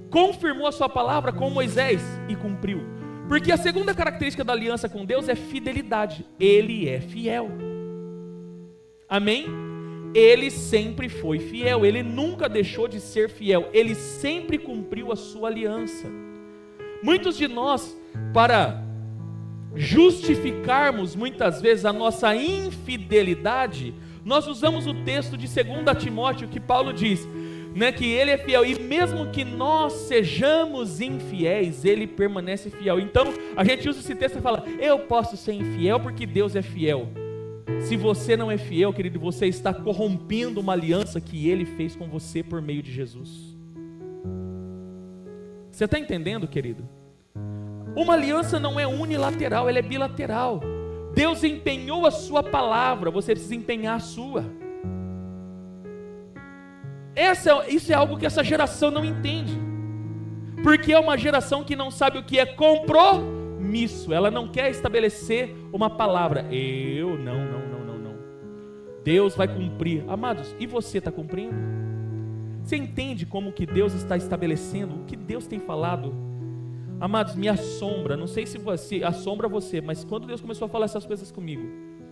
Speaker 1: confirmou a sua palavra com Moisés e cumpriu. Porque a segunda característica da aliança com Deus é fidelidade. Ele é fiel. Amém? Ele sempre foi fiel, ele nunca deixou de ser fiel, ele sempre cumpriu a sua aliança. Muitos de nós, para justificarmos muitas vezes a nossa infidelidade, nós usamos o texto de 2 Timóteo, que Paulo diz, né, que ele é fiel, e mesmo que nós sejamos infiéis, ele permanece fiel. Então a gente usa esse texto e fala: eu posso ser infiel porque Deus é fiel. Se você não é fiel, querido, você está corrompendo uma aliança que ele fez com você por meio de Jesus. Você está entendendo, querido? Uma aliança não é unilateral, ela é bilateral. Deus empenhou a sua palavra, você precisa empenhar a sua. Isso é algo que essa geração não entende, porque é uma geração que não sabe o que é compromisso. Ela não quer estabelecer uma palavra. Não. Deus vai cumprir. Amados, e você está cumprindo? Você entende como que Deus está estabelecendo, o que Deus tem falado? Amados, me assombra, não sei se você assombra você, mas quando Deus começou a falar essas coisas comigo,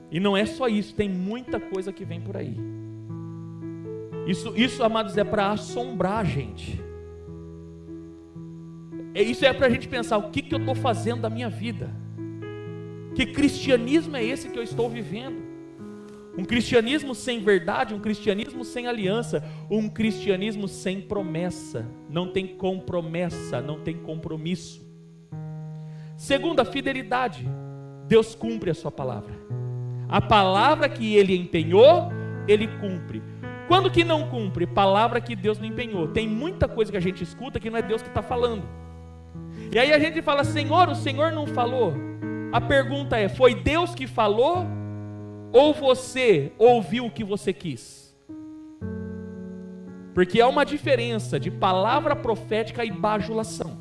Speaker 1: e não é só isso, tem muita coisa que vem por aí. Isso, amados, é para assombrar a gente. Isso é para a gente pensar, o que eu estou fazendo da minha vida? Que cristianismo é esse que eu estou vivendo? Um cristianismo sem verdade, um cristianismo sem aliança, um cristianismo sem promessa. Não tem compromessa, não tem compromisso. Segundo, a fidelidade. Deus cumpre a sua palavra. A palavra que Ele empenhou, Ele cumpre. Quando que não cumpre? Palavra que Deus não empenhou. Tem muita coisa que a gente escuta que não é Deus que está falando. E aí a gente fala, Senhor, o Senhor não falou. A pergunta é, foi Deus que falou? Ou você ouviu o que você quis? Porque há uma diferença de palavra profética e bajulação.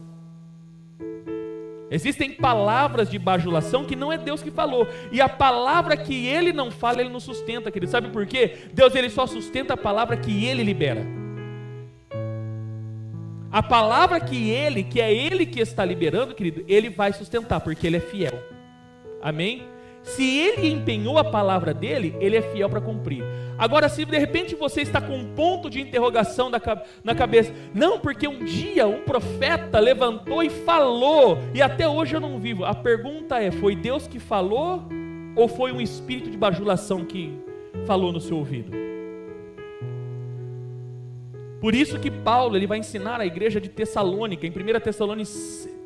Speaker 1: Existem palavras de bajulação que não é Deus que falou. E a palavra que Ele não fala, Ele não sustenta, querido. Sabe por quê? Deus, Ele só sustenta a palavra que Ele libera. A palavra que é Ele que está liberando, querido, Ele vai sustentar, porque Ele é fiel. Amém? Se Ele empenhou a palavra dEle, Ele é fiel para cumprir. Agora, se de repente você está com um ponto de interrogação na cabeça, não, porque um dia um profeta levantou e falou, e até hoje eu não vivo. A pergunta é, foi Deus que falou, ou foi um espírito de bajulação que falou no seu ouvido? Por isso que Paulo, ele vai ensinar a igreja de Tessalônica, em 1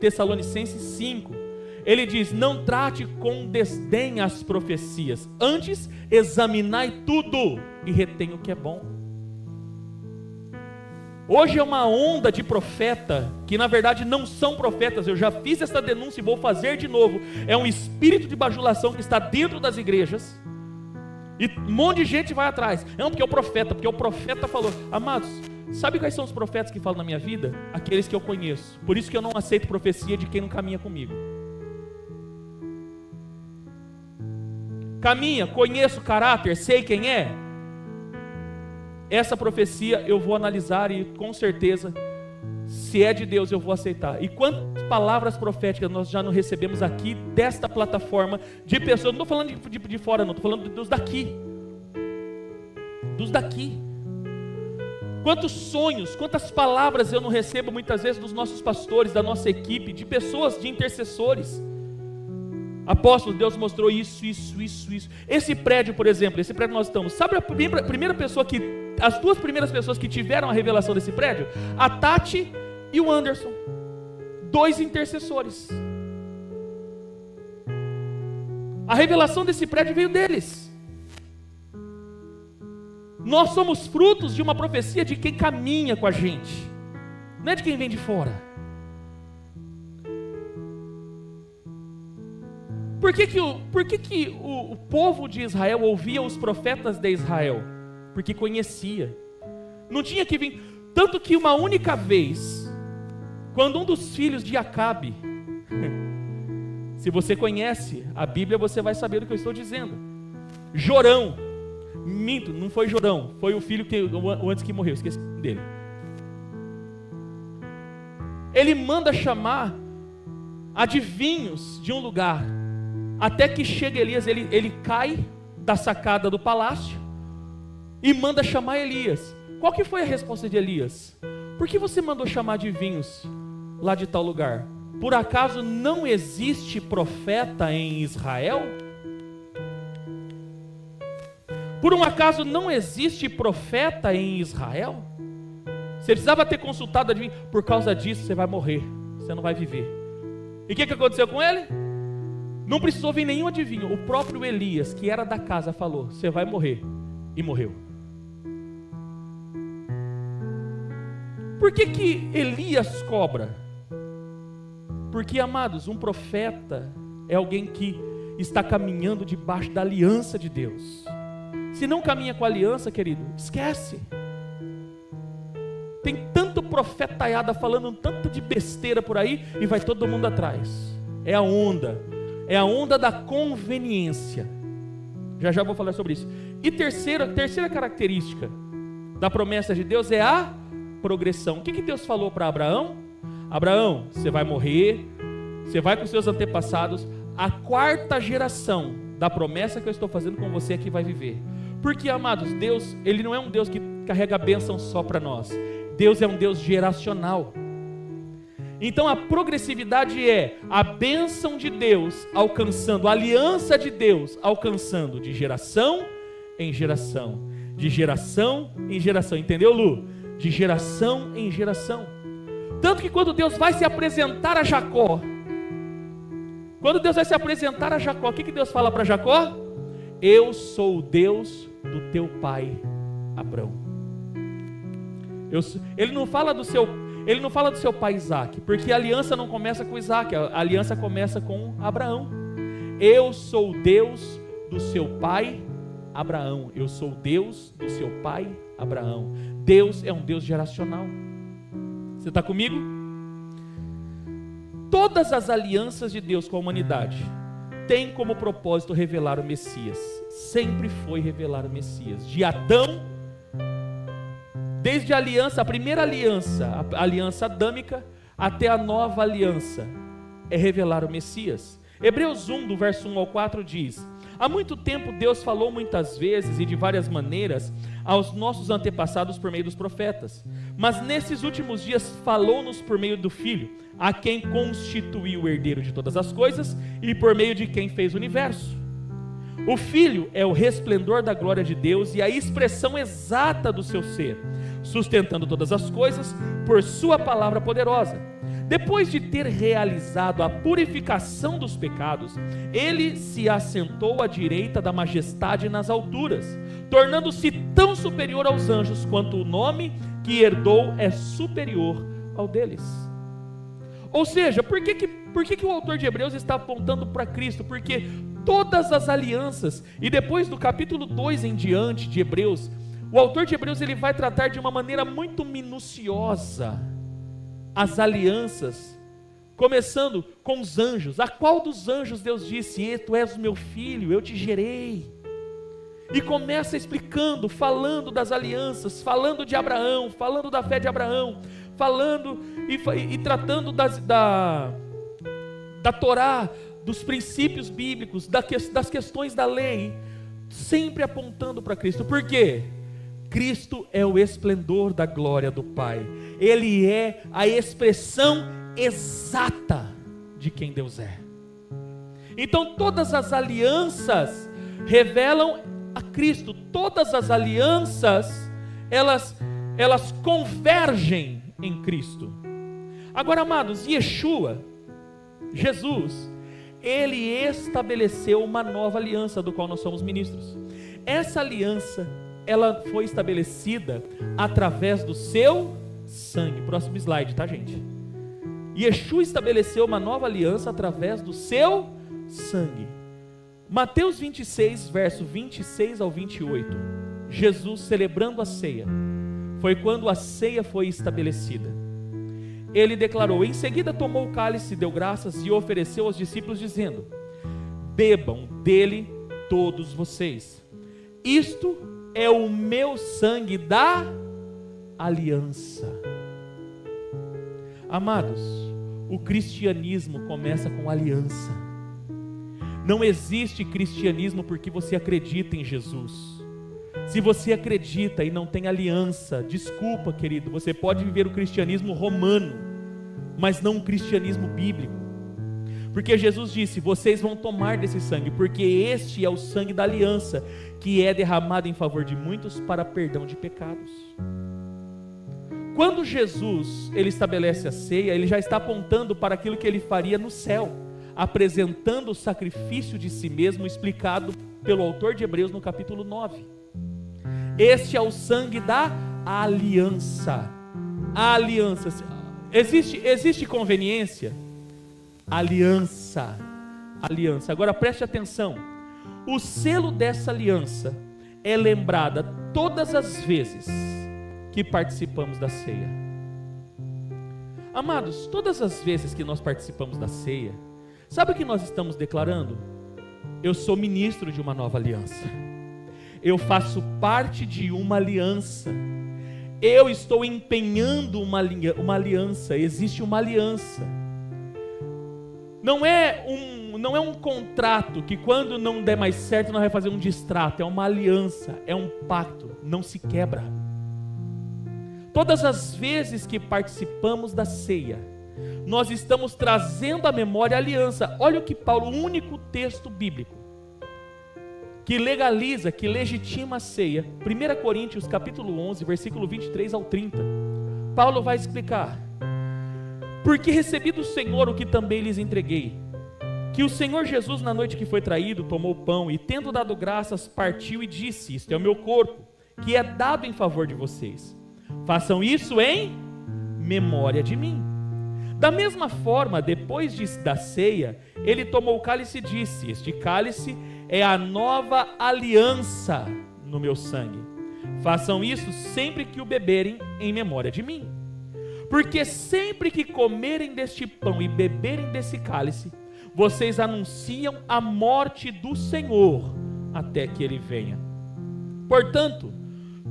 Speaker 1: Tessalonicenses 5, ele diz, não trate com desdém as profecias, antes examinai tudo e retém o que é bom. Hoje é uma onda de profeta, que na verdade não são profetas, eu já fiz essa denúncia e vou fazer de novo, é um espírito de bajulação que está dentro das igrejas, e um monte de gente vai atrás, não, porque o profeta falou. Amados, sabe quais são os profetas que falam na minha vida? Aqueles que eu conheço, por isso que eu não aceito profecia de quem não caminha comigo. Caminha, conheço o caráter, sei quem é. Essa profecia eu vou analisar e com certeza, se é de Deus, eu vou aceitar. E quantas palavras proféticas nós já não recebemos aqui desta plataforma de pessoas, não estou falando de fora não, estou falando dos daqui. Dos daqui. Quantos sonhos, quantas palavras eu não recebo muitas vezes dos nossos pastores, da nossa equipe, de pessoas, de intercessores. Apóstolo, Deus mostrou isso. Esse prédio, por exemplo, esse prédio nós estamos, sabe a primeira pessoa as duas primeiras pessoas que tiveram a revelação desse prédio? A Tati e o Anderson, 2 intercessores. A revelação desse prédio veio deles. Nós somos frutos de uma profecia de quem caminha com a gente, não é de quem vem de fora. Por que o povo de Israel ouvia os profetas de Israel? Porque conhecia. Não tinha que vir. Tanto que uma única vez, quando um dos filhos de Acabe, se você conhece a Bíblia, você vai saber do que eu estou dizendo. Jorão, minto, não foi Jorão, foi o filho o antes que morreu, esqueci dele. Ele manda chamar adivinhos de um lugar. Até que chega Elias, ele cai da sacada do palácio e manda chamar Elias. Qual que foi a resposta de Elias? Por que você mandou chamar adivinhos lá de tal lugar? Por acaso não existe profeta em Israel? Por um acaso não existe profeta em Israel? Você precisava ter consultado adivinho. Por causa disso você vai morrer, você não vai viver. E o que aconteceu com ele? Não precisou vir nenhum adivinho. O próprio Elias, que era da casa, falou, você vai morrer. E morreu. Por que Elias cobra? Porque, amados, um profeta é alguém que está caminhando debaixo da aliança de Deus. Se não caminha com a aliança, querido, esquece. Tem tanto profetaiada falando tanto de besteira por aí e vai todo mundo atrás. É a onda da conveniência. Já vou falar sobre isso. E terceira característica da promessa de Deus é a progressão. O que Deus falou para Abraão? Abraão, você vai morrer, você vai com seus antepassados, a 4ª geração da promessa que eu estou fazendo com você é que vai viver. Porque, amados, Deus, Ele não é um Deus que carrega a bênção só para nós. Deus é um Deus geracional. Então a progressividade é a bênção de Deus alcançando, a aliança de Deus alcançando de geração em geração. De geração em geração. Entendeu, Lu? De geração em geração. Tanto que quando Deus vai se apresentar a Jacó, o que Deus fala para Jacó? Eu sou o Deus do teu pai Abraão. Ele não fala do seu pai Isaac, porque a aliança não começa com Isaac, a aliança começa com Abraão. Eu sou o Deus do seu pai Abraão. Eu sou o Deus do seu pai Abraão. Deus é um Deus geracional. Você está comigo? Todas as alianças de Deus com a humanidade têm como propósito revelar o Messias. Sempre foi revelar o Messias. De Adão, desde a primeira aliança, a aliança adâmica, até a nova aliança, é revelar o Messias. Hebreus 1, do verso 1 ao 4 diz: há muito tempo Deus falou muitas vezes e de várias maneiras aos nossos antepassados por meio dos profetas, mas nesses últimos dias falou-nos por meio do Filho, a quem constituiu o herdeiro de todas as coisas e por meio de quem fez o universo. O Filho é o resplendor da glória de Deus e a expressão exata do seu ser, sustentando todas as coisas por sua palavra poderosa. Depois de ter realizado a purificação dos pecados, ele se assentou à direita da majestade nas alturas, tornando-se tão superior aos anjos quanto o nome que herdou é superior ao deles. Ou seja, por que o autor de Hebreus está apontando para Cristo? Porque todas as alianças, e depois do capítulo 2 em diante de Hebreus, o autor de Hebreus ele vai tratar de uma maneira muito minuciosa as alianças, começando com os anjos. A qual dos anjos Deus disse: tu és o meu filho, eu te gerei? E começa explicando, falando das alianças, falando de Abraão, falando da fé de Abraão, falando e tratando da Torá, dos princípios bíblicos, das questões da lei, sempre apontando para Cristo. Por quê? Cristo é o esplendor da glória do Pai. Ele é a expressão exata de quem Deus é. Então todas as alianças revelam a Cristo. Todas as alianças, elas convergem em Cristo. Agora, amados, Yeshua, Jesus, ele estabeleceu uma nova aliança do qual nós somos ministros. Essa aliança, ela foi estabelecida através do seu sangue. Próximo slide, tá, gente? Yeshua estabeleceu uma nova aliança através do seu sangue. Mateus 26, verso 26 ao 28. Jesus celebrando a ceia. Foi quando a ceia foi estabelecida. Ele declarou: em seguida tomou o cálice, deu graças e ofereceu aos discípulos dizendo: bebam dele todos vocês. Isto é o meu sangue da aliança. Amados, o cristianismo começa com aliança. Não existe cristianismo porque você acredita em Jesus. Se você acredita e não tem aliança, desculpa, querido, você pode viver o cristianismo romano, mas não o cristianismo bíblico. Porque Jesus disse: vocês vão tomar desse sangue, porque este é o sangue da aliança, que é derramado em favor de muitos para perdão de pecados. Quando Jesus ele estabelece a ceia, ele já está apontando para aquilo que ele faria no céu, apresentando o sacrifício de si mesmo, explicado pelo autor de Hebreus no capítulo 9. Este é o sangue da aliança. A aliança. Existe conveniência? Aliança. Agora preste atenção. O selo dessa aliança é lembrada todas as vezes que participamos da ceia. Amados, todas as vezes que nós participamos da ceia, sabe o que nós estamos declarando? Eu sou ministro de uma nova aliança. Eu faço parte de uma aliança. eu estou empenhando uma aliança, existe uma aliança. Não é um contrato que quando não der mais certo nós vamos fazer um distrato, é uma aliança, é um pacto, não se quebra. Todas as vezes que participamos da ceia, nós estamos trazendo à memória a aliança. Olha o que Paulo, o único texto bíblico que legaliza, que legitima a ceia, 1 Coríntios capítulo 11, versículo 23 ao 30, Paulo vai explicar: porque recebi do Senhor o que também lhes entreguei, que o Senhor Jesus, na noite que foi traído, tomou o pão e, tendo dado graças, partiu e disse: isto é o meu corpo, que é dado em favor de vocês, façam isso em memória de mim. Da mesma forma, depois da ceia, ele tomou o cálice e disse: este cálice é a nova aliança no meu sangue, façam isso sempre que o beberem em memória de mim. Porque sempre que comerem deste pão e beberem desse cálice, vocês anunciam a morte do Senhor até que ele venha. Portanto,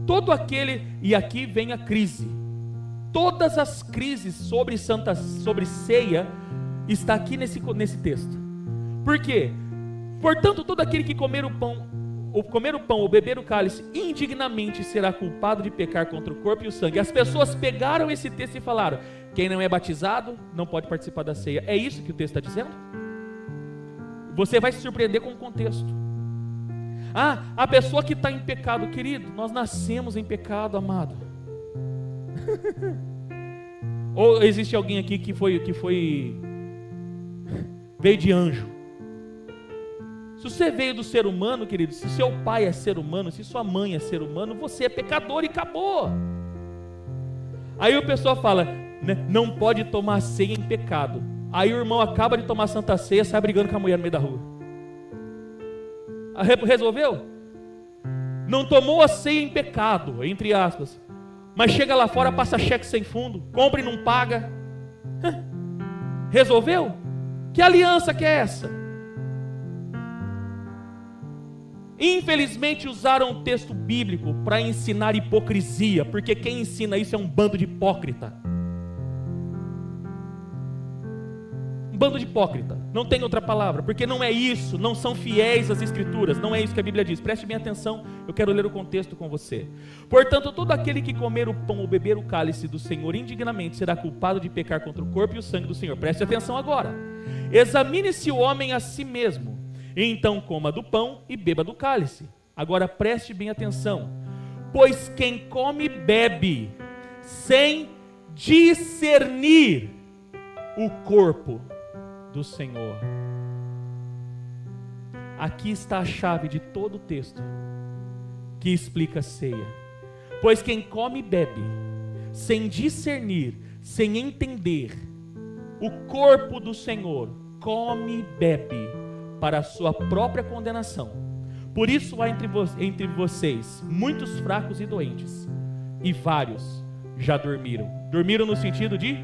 Speaker 1: todo aquele, e aqui vem a crise, todas as crises sobre ceia está aqui nesse texto. Por quê? Portanto, todo aquele que comer o pão ou beber o cálice indignamente será culpado de pecar contra o corpo e o sangue. As pessoas pegaram esse texto e falaram: quem não é batizado não pode participar da ceia. É isso que o texto está dizendo? Você vai se surpreender com o contexto. A pessoa que está em pecado, querido, nós nascemos em pecado, amado. Ou existe alguém aqui que veio de anjo? Se você veio do ser humano, querido, se seu pai é ser humano, se sua mãe é ser humano, você é pecador e acabou. Aí o pessoal fala, né, não pode tomar ceia em pecado. Aí o irmão acaba de tomar santa ceia, sai brigando com a mulher no meio da rua. Resolveu? Não tomou a ceia em pecado, entre aspas, mas chega lá fora, passa cheque sem fundo, compra e não paga. Resolveu? Que aliança que é essa? Infelizmente usaram o texto bíblico para ensinar hipocrisia, porque quem ensina isso é um bando de hipócrita. Um bando de hipócrita, não tem outra palavra, porque não é isso, não são fiéis às escrituras, não é isso que a Bíblia diz. Preste bem atenção, eu quero ler o contexto com você. Portanto, todo aquele que comer o pão ou beber o cálice do Senhor indignamente será culpado de pecar contra o corpo e o sangue do Senhor. Preste atenção agora. Examine-se o homem a si mesmo, e então coma do pão e beba do cálice. Agora preste bem atenção. Pois quem come e bebe sem discernir o corpo do Senhor. Aqui está a chave de todo o texto que explica a ceia. Pois quem come e bebe sem discernir, sem entender o corpo do Senhor, come e bebe para a sua própria condenação. Por isso há entre vocês muitos fracos e doentes, e vários já dormiram. Dormiram no sentido de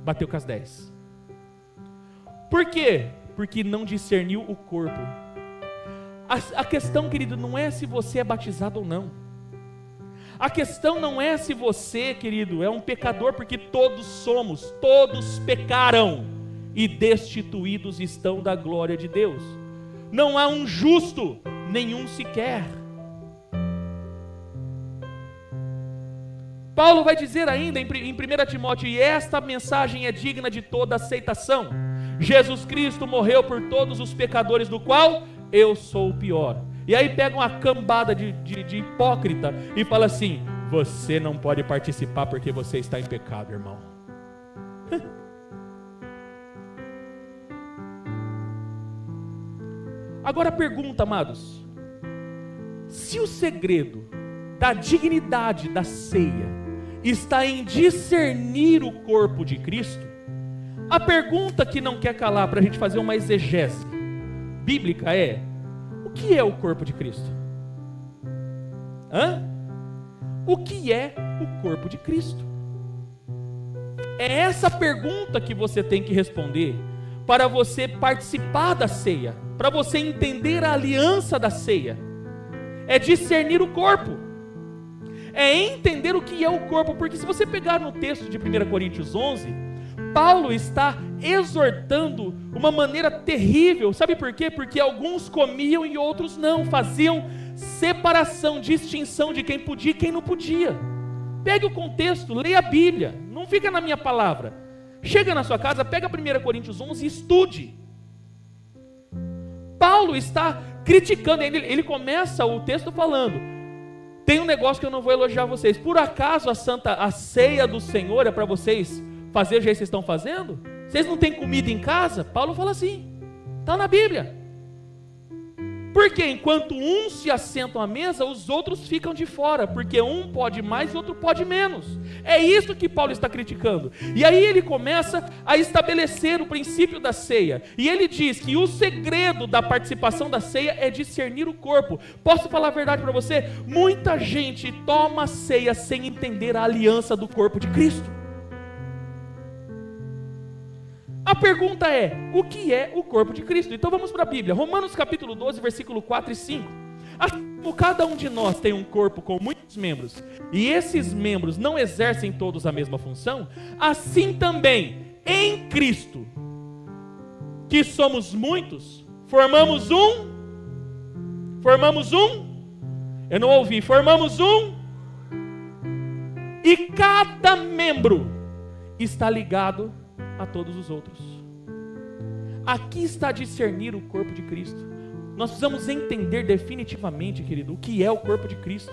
Speaker 1: bateu com as 10. Por quê? Porque não discerniu o corpo. A questão, querido, não é se você é batizado ou não. A questão não é se você, querido, é um pecador, porque todos somos, todos pecaram e destituídos estão da glória de Deus. Não há um justo, nenhum sequer. Paulo vai dizer ainda em 1 Timóteo, e esta mensagem é digna de toda aceitação. Jesus Cristo morreu por todos os pecadores, do qual eu sou o pior. E aí pega uma cambada de hipócrita e fala assim: você não pode participar porque você está em pecado, irmão. Agora pergunta, amados, se o segredo da dignidade da ceia está em discernir o corpo de Cristo, a pergunta que não quer calar para a gente fazer uma exegese bíblica é: o que é o corpo de Cristo? O que é o corpo de Cristo? É essa pergunta que você tem que responder para você participar da ceia, para você entender a aliança da ceia. É discernir o corpo, é entender o que é o corpo, porque se você pegar no texto de 1 Coríntios 11, Paulo está exortando uma maneira terrível, sabe por quê? Porque alguns comiam e outros não, faziam separação, distinção de quem podia e quem não podia. Pegue o contexto, leia a Bíblia, não fica na minha palavra. Chega na sua casa, pega 1 Coríntios 11 e estude. Paulo está criticando, ele começa o texto falando: tem um negócio que eu não vou elogiar vocês. Por acaso a ceia do Senhor é para vocês fazer o jeito que vocês estão fazendo? Vocês não têm comida em casa? Paulo fala assim, está na Bíblia. Porque enquanto uns se assentam à mesa, os outros ficam de fora, porque um pode mais e outro pode menos. É isso que Paulo está criticando. E aí ele começa a estabelecer o princípio da ceia. E ele diz que o segredo da participação da ceia é discernir o corpo. Posso falar a verdade para você? Muita gente toma ceia sem entender a aliança do corpo de Cristo. A pergunta é, o que é o corpo de Cristo? Então vamos para a Bíblia, Romanos capítulo 12, versículo 4 e 5. Assim como cada um de nós tem um corpo com muitos membros, e esses membros não exercem todos a mesma função, assim também, em Cristo, que somos muitos, formamos um, eu não ouvi, formamos um, e cada membro está ligado a todos os outros. Aqui está discernir o corpo de Cristo. Nós precisamos entender definitivamente, querido, o que é o corpo de Cristo.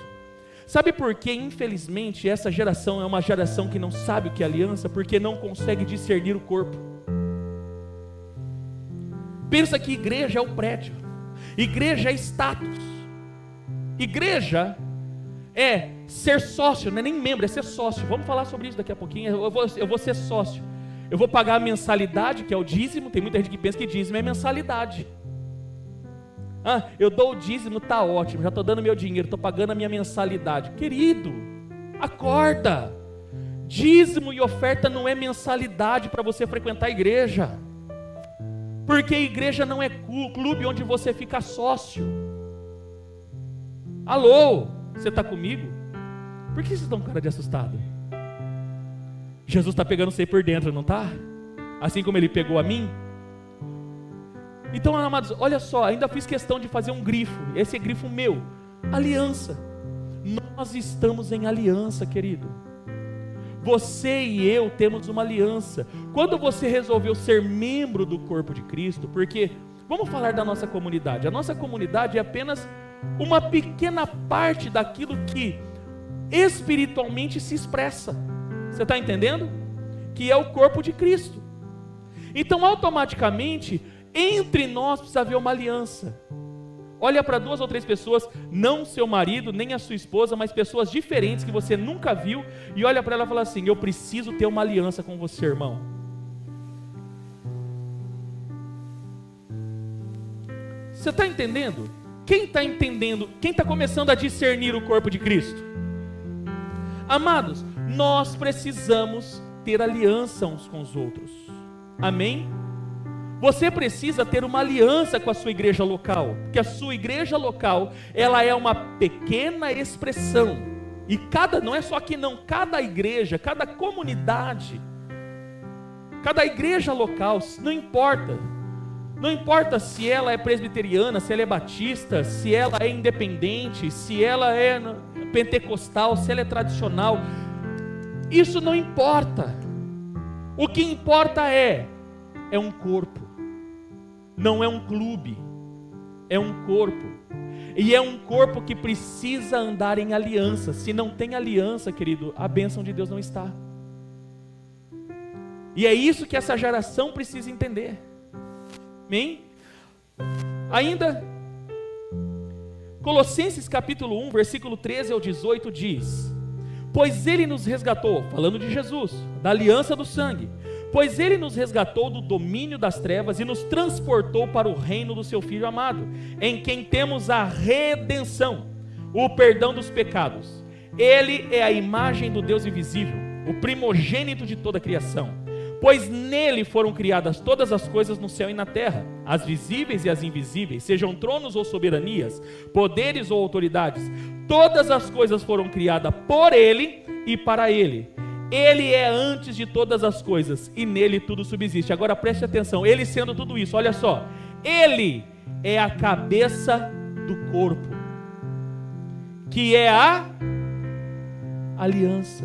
Speaker 1: Sabe por que, infelizmente, essa geração é uma geração que não sabe o que é aliança? Porque não consegue discernir o corpo. Pensa que igreja é o prédio, igreja é status, igreja é ser sócio, não é nem membro, é ser sócio. Vamos falar sobre isso daqui a pouquinho. Eu vou ser sócio. Eu vou pagar a mensalidade, que é o dízimo. Tem muita gente que pensa que dízimo é mensalidade. Eu dou o dízimo, tá ótimo, já estou dando meu dinheiro, estou pagando a minha mensalidade. Querido, acorda. Dízimo e oferta não é mensalidade para você frequentar a igreja. Porque a igreja não é clube onde você fica sócio. Alô, você está comigo? Por que vocês estão com cara de assustado? Jesus está pegando você por dentro, não está? Assim como Ele pegou a mim. Então, amados, olha só, ainda fiz questão de fazer um grifo. Esse é grifo meu, aliança. Nós estamos em aliança, querido. Você e eu temos uma aliança. Quando você resolveu ser membro do corpo de Cristo, porque, vamos falar da nossa comunidade. A nossa comunidade é apenas uma pequena parte daquilo que espiritualmente se expressa. Você está entendendo? Que é o corpo de Cristo. Então, automaticamente, entre nós precisa haver uma aliança. Olha para 2 ou 3 pessoas, não seu marido, nem a sua esposa, mas pessoas diferentes que você nunca viu, e olha para ela e fala assim: eu preciso ter uma aliança com você, irmão. Você está entendendo? Quem está entendendo? Quem está começando a discernir o corpo de Cristo? Amados, nós precisamos ter aliança uns com os outros. Amém? Você precisa ter uma aliança com a sua igreja local, porque a sua igreja local, ela é uma pequena expressão, e não é só aqui não, cada igreja, cada comunidade, cada igreja local, não importa se ela é presbiteriana, se ela é batista, se ela é independente, se ela é pentecostal, se ela é tradicional, isso não importa. O que importa é um corpo, não é um clube, é um corpo, e é um corpo que precisa andar em aliança. Se não tem aliança, querido, a bênção de Deus não está. E é isso que essa geração precisa entender. Amém? Ainda, Colossenses capítulo 1, versículo 13 ao 18 diz: pois Ele nos resgatou, falando de Jesus, da aliança do sangue, pois Ele nos resgatou do domínio das trevas e nos transportou para o reino do seu Filho amado, em quem temos a redenção, o perdão dos pecados. Ele é a imagem do Deus invisível, o primogênito de toda a criação, Pois nele foram criadas todas as coisas no céu e na terra, as visíveis e as invisíveis, sejam tronos ou soberanias, poderes ou autoridades. Todas as coisas foram criadas por ele e para ele. Ele é antes de todas as coisas e nele tudo subsiste. Agora preste atenção, ele sendo tudo isso, olha só. Ele é a cabeça do corpo, que é a aliança.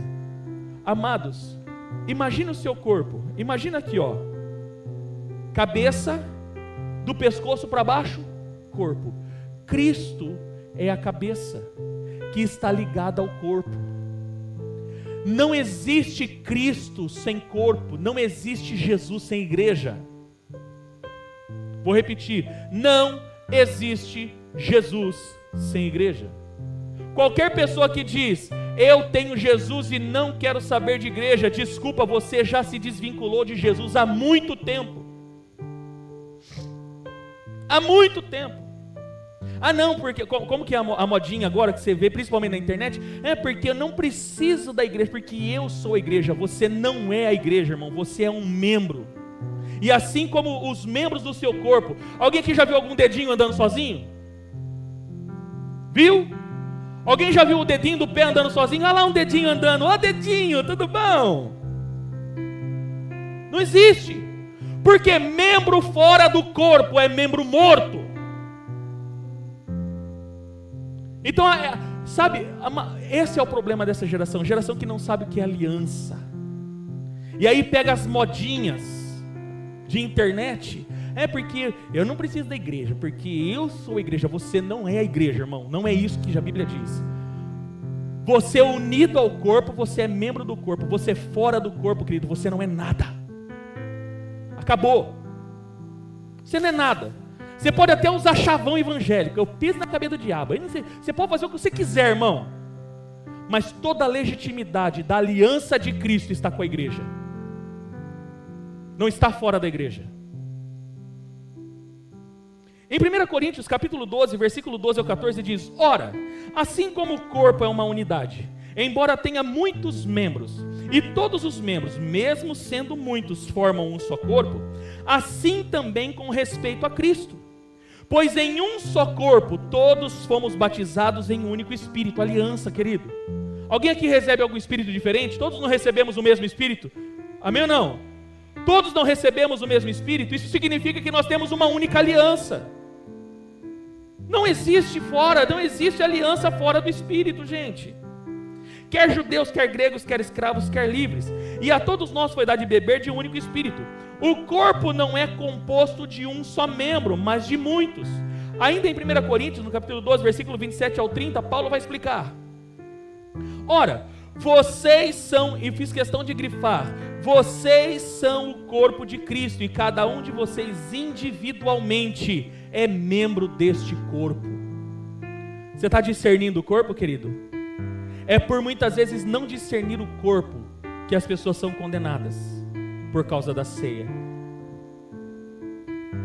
Speaker 1: Amados, imagina o seu corpo, imagina aqui, ó, cabeça, do pescoço para baixo, corpo. Cristo é a cabeça que está ligada ao corpo. Não existe Cristo sem corpo, não existe Jesus sem igreja. Vou repetir, não existe Jesus sem igreja. Qualquer pessoa que diz, eu tenho Jesus e não quero saber de igreja, desculpa, você já se desvinculou de Jesus há muito tempo. Há muito tempo. Ah não, porque como que é a modinha agora que você vê, principalmente na internet? É porque eu não preciso da igreja, porque eu sou a igreja. Você não é a igreja, irmão, você é um membro. E assim como os membros do seu corpo. Alguém aqui já viu algum dedinho andando sozinho? Viu? Alguém já viu o dedinho do pé andando sozinho? Olha lá um dedinho andando, ó dedinho, tudo bom? Não existe. Porque membro fora do corpo é membro morto. Então, sabe, esse é o problema dessa geração que não sabe o que é aliança. E aí pega as modinhas de internet. É porque eu não preciso da igreja, porque eu sou a igreja. Você não é a igreja, irmão. Não é isso que a Bíblia diz. Você é unido ao corpo, você é membro do corpo. Você é fora do corpo, querido, você não é nada. Acabou. Você não é nada. Você pode até usar chavão evangélico. Eu piso na cabeça do diabo. Você pode fazer o que você quiser, irmão. Mas toda a legitimidade da aliança de Cristo está com a igreja. Não está fora da igreja. Em 1 Coríntios capítulo 12, versículo 12 ao 14 diz: ora, assim como o corpo é uma unidade, embora tenha muitos membros, e todos os membros, mesmo sendo muitos, formam um só corpo, assim também com respeito a Cristo. Pois em um só corpo todos fomos batizados em um único Espírito. Aliança, querido. Alguém aqui recebe algum Espírito diferente? Todos não recebemos o mesmo Espírito? Amém ou não? Todos não recebemos o mesmo Espírito? Isso significa que nós temos uma única aliança. Não existe aliança fora do Espírito, gente. Quer judeus, quer gregos, quer escravos, quer livres. E a todos nós foi dado de beber de um único Espírito. O corpo não é composto de um só membro, mas de muitos. Ainda em 1 Coríntios, no capítulo 12, versículo 27 ao 30, Paulo vai explicar. Ora, vocês são, e fiz questão de grifar, vocês são o corpo de Cristo, e cada um de vocês individualmente é membro deste corpo. Você está discernindo o corpo, querido? É por muitas vezes não discernir o corpo que as pessoas são condenadas por causa da ceia.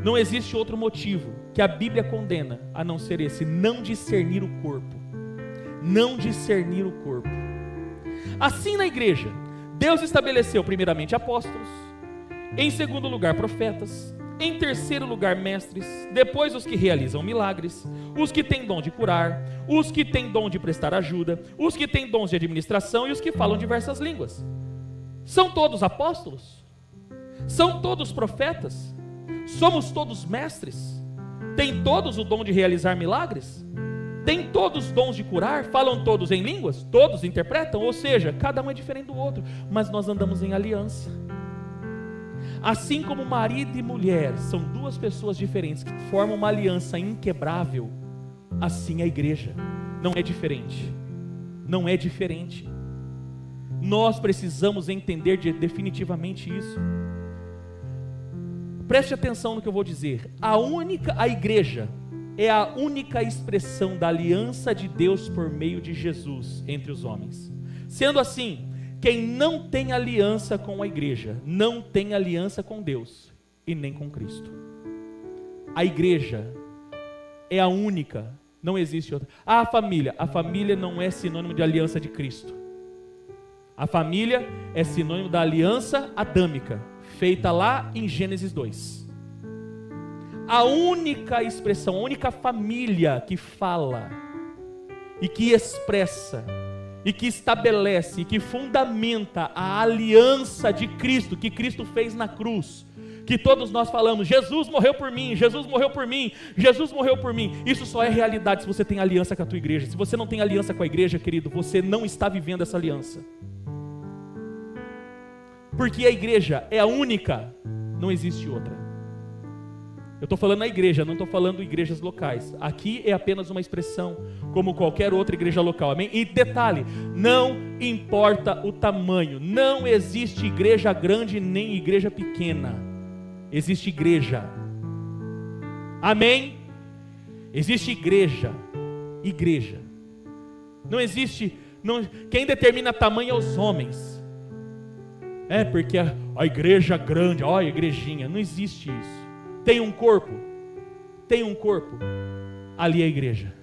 Speaker 1: Não existe outro motivo que a Bíblia condena a não ser esse: não discernir o corpo. Não discernir o corpo. Assim na igreja, Deus estabeleceu primeiramente apóstolos, em segundo lugar profetas, em terceiro lugar mestres, depois os que realizam milagres, os que têm dom de curar, os que têm dom de prestar ajuda, os que têm dons de administração e os que falam diversas línguas. São todos apóstolos? São todos profetas? Somos todos mestres? Têm todos o dom de realizar milagres? Têm todos dons de curar? Falam todos em línguas? Todos interpretam? Ou seja, cada um é diferente do outro, mas nós andamos em aliança. Assim como marido e mulher são duas pessoas diferentes que formam uma aliança inquebrável, assim a igreja não é diferente. Não é diferente. Nós precisamos entender definitivamente isso. Preste atenção no que eu vou dizer. A igreja é a única expressão da aliança de Deus por meio de Jesus entre os homens. Sendo assim, quem não tem aliança com a igreja, não tem aliança com Deus e nem com Cristo. A igreja é a única, não existe outra. A família não é sinônimo de aliança de Cristo. A família é sinônimo da aliança adâmica, feita lá em Gênesis 2. A única expressão, a única família que fala e que expressa e que estabelece e que fundamenta a aliança de Cristo, que Cristo fez na cruz, que todos nós falamos, Jesus morreu por mim, Jesus morreu por mim, Jesus morreu por mim. Isso só é realidade se você tem aliança com a tua igreja. Se você não tem aliança com a igreja, querido, você não está vivendo essa aliança. Porque a igreja é a única, não existe outra. Eu estou falando na igreja, não estou falando igrejas locais. Aqui é apenas uma expressão, como qualquer outra igreja local, amém? E detalhe, não importa o tamanho, não existe igreja grande nem igreja pequena, existe igreja, amém? Existe igreja, não existe, quem determina tamanho é os homens, porque a igreja grande, a igrejinha, não existe isso. Tem um corpo, ali é a igreja.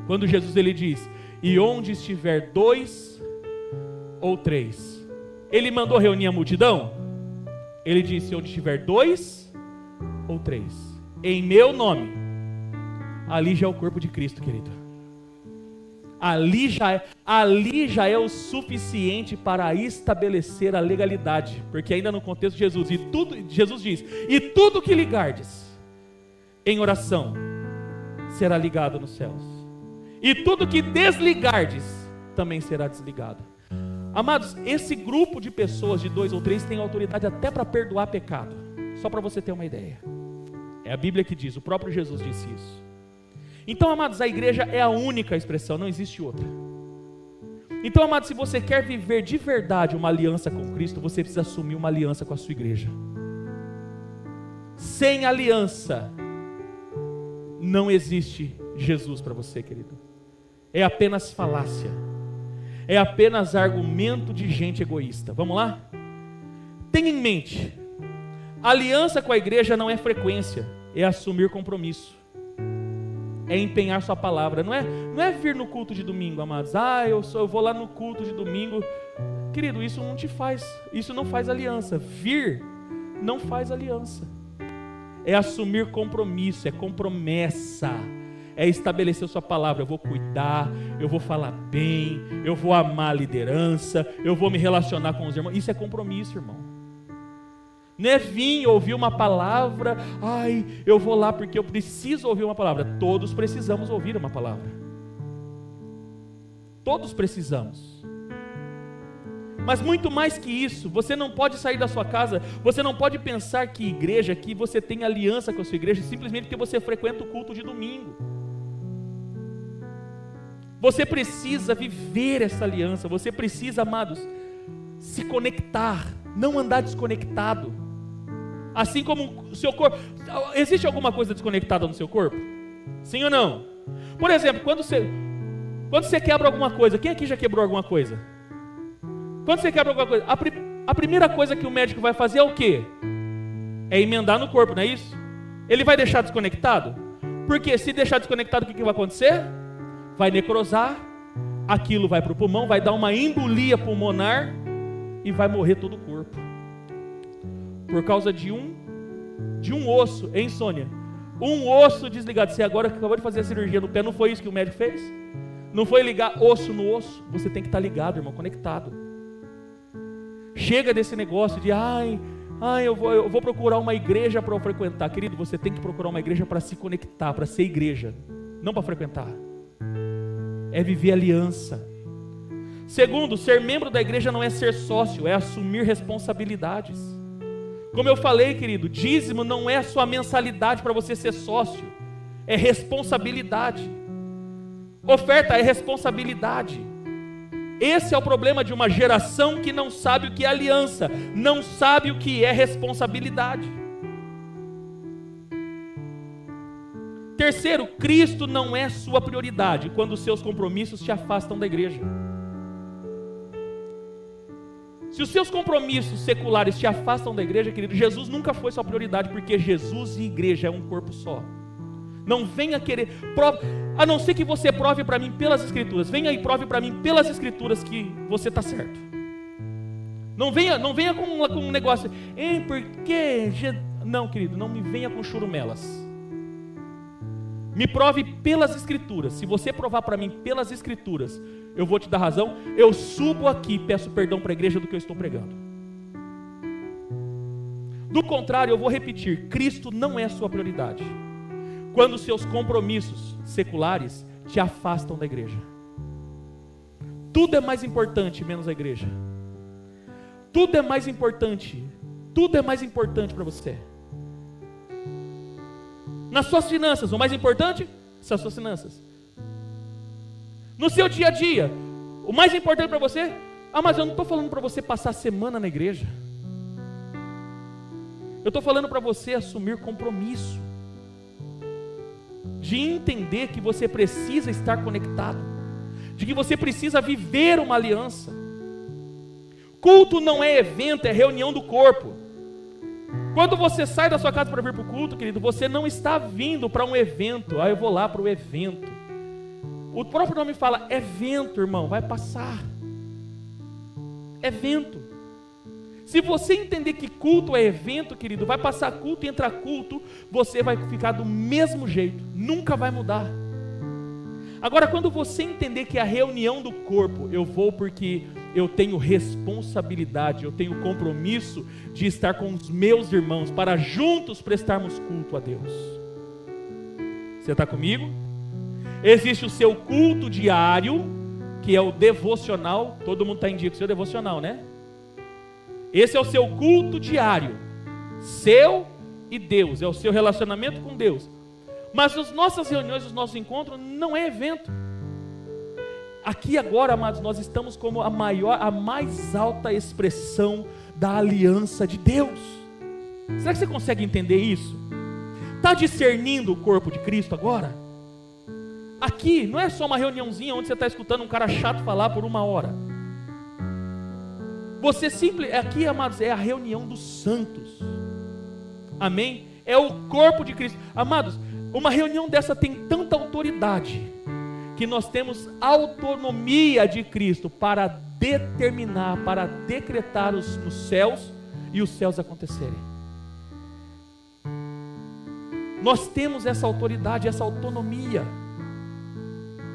Speaker 1: Quando Jesus ele diz, e onde estiver 2 ou 3, ele mandou reunir a multidão? Ele disse, onde estiver 2 ou 3, em meu nome, ali já é o corpo de Cristo, querido. Ali já é o suficiente para estabelecer a legalidade, porque ainda no contexto de Jesus, Jesus diz, e tudo que ligardes em oração será ligado nos céus, e tudo que desligardes também será desligado. Amados, esse grupo de pessoas de 2 ou 3 tem autoridade até para perdoar pecado, só para você ter uma ideia. É a Bíblia que diz, o próprio Jesus disse isso. Então, amados, a igreja é a única expressão, não existe outra. Então, amados, se você quer viver de verdade uma aliança com Cristo, você precisa assumir uma aliança com a sua igreja. Sem aliança, não existe Jesus para você, querido. É apenas falácia, é apenas argumento de gente egoísta. Vamos lá? Tenha em mente, aliança com a igreja não é frequência, é assumir compromisso. É empenhar sua palavra, não é vir no culto de domingo, amados. Eu vou lá no culto de domingo. Querido, isso não faz aliança. Vir não faz aliança. É assumir compromisso, é compromessa, é estabelecer sua palavra. Eu vou cuidar, eu vou falar bem, eu vou amar a liderança, eu vou me relacionar com os irmãos. Isso é compromisso, irmão. Não é vir ouvir uma palavra, eu vou lá porque eu preciso ouvir uma palavra. Todos precisamos ouvir uma palavra. Todos precisamos. Mas muito mais que isso, você não pode sair da sua casa, você não pode pensar que igreja, que você tem aliança com a sua igreja, simplesmente porque você frequenta o culto de domingo. Você precisa viver essa aliança, você precisa, amados, se conectar, não andar desconectado. Assim como o seu corpo. Existe alguma coisa desconectada no seu corpo? Sim ou não? Por exemplo, quando você quebra alguma coisa, quem aqui já quebrou alguma coisa? Quando você quebra alguma coisa, a primeira coisa que o médico vai fazer é o quê? É emendar no corpo, não é isso? Ele vai deixar desconectado? Porque se deixar desconectado, o que vai acontecer? Vai necrosar, aquilo vai para o pulmão, vai dar uma embolia pulmonar e vai morrer todo o corpo. Por causa de um osso, hein, Sônia? Um osso desligado. Você agora acabou de fazer a cirurgia no pé, não foi isso que o médico fez? Não foi ligar osso no osso? Você tem que estar ligado, irmão, conectado. Chega desse negócio de, eu vou procurar uma igreja para eu frequentar. Querido, você tem que procurar uma igreja para se conectar, para ser igreja, não para frequentar. É viver aliança. Segundo, ser membro da igreja não é ser sócio, é assumir responsabilidades. Como eu falei, querido, dízimo não é a sua mensalidade para você ser sócio, é responsabilidade. Oferta é responsabilidade. Esse é o problema de uma geração que não sabe o que é aliança, não sabe o que é responsabilidade. Terceiro, Cristo não é sua prioridade quando os seus compromissos te afastam da igreja. Se os seus compromissos seculares te afastam da igreja, querido, Jesus nunca foi sua prioridade, porque Jesus e igreja é um corpo só. Não venha querer, a não ser que você prove para mim pelas escrituras, venha e prove para mim pelas escrituras que você está certo. Não venha com um negócio, porque... Não, querido, não me venha com churumelas. Me prove pelas Escrituras. Se você provar para mim pelas Escrituras, eu vou te dar razão. Eu subo aqui e peço perdão para a igreja do que eu estou pregando. Do contrário, eu vou repetir, Cristo não é a sua prioridade. Quando seus compromissos seculares te afastam da igreja. Tudo é mais importante, menos a igreja. Tudo é mais importante para você. Nas suas finanças, o mais importante são as suas finanças. No seu dia a dia, o mais importante para você, mas eu não estou falando para você passar a semana na igreja. Eu estou falando para você assumir compromisso, de entender que você precisa estar conectado, de que você precisa viver uma aliança. Culto não é evento, é reunião do corpo. Quando você sai da sua casa para vir para o culto, querido, você não está vindo para um evento. Eu vou lá para o evento. O próprio nome fala evento, irmão, vai passar. Evento. Se você entender que culto é evento, querido, vai passar culto e entrar culto, você vai ficar do mesmo jeito, nunca vai mudar. Agora, quando você entender que a reunião do corpo, eu vou porque eu tenho responsabilidade, eu tenho compromisso de estar com os meus irmãos, para juntos prestarmos culto a Deus. Você está comigo? Existe o seu culto diário, que é o devocional. Todo mundo está em dia com o seu devocional, né? Esse é o seu culto diário, seu e Deus, é o seu relacionamento com Deus. Mas as nossas reuniões, os nossos encontros, não é evento. Aqui agora, amados, nós estamos como a mais alta expressão da aliança de Deus. Será que você consegue entender isso? Está discernindo o corpo de Cristo agora? Aqui não é só uma reuniãozinha onde você está escutando um cara chato falar por 1 hora. Aqui, amados, é a reunião dos santos. Amém? É o corpo de Cristo. Amados, uma reunião dessa tem tanta autoridade, que nós temos autonomia de Cristo para determinar, para decretar os céus e os céus acontecerem. Nós temos essa autoridade, essa autonomia,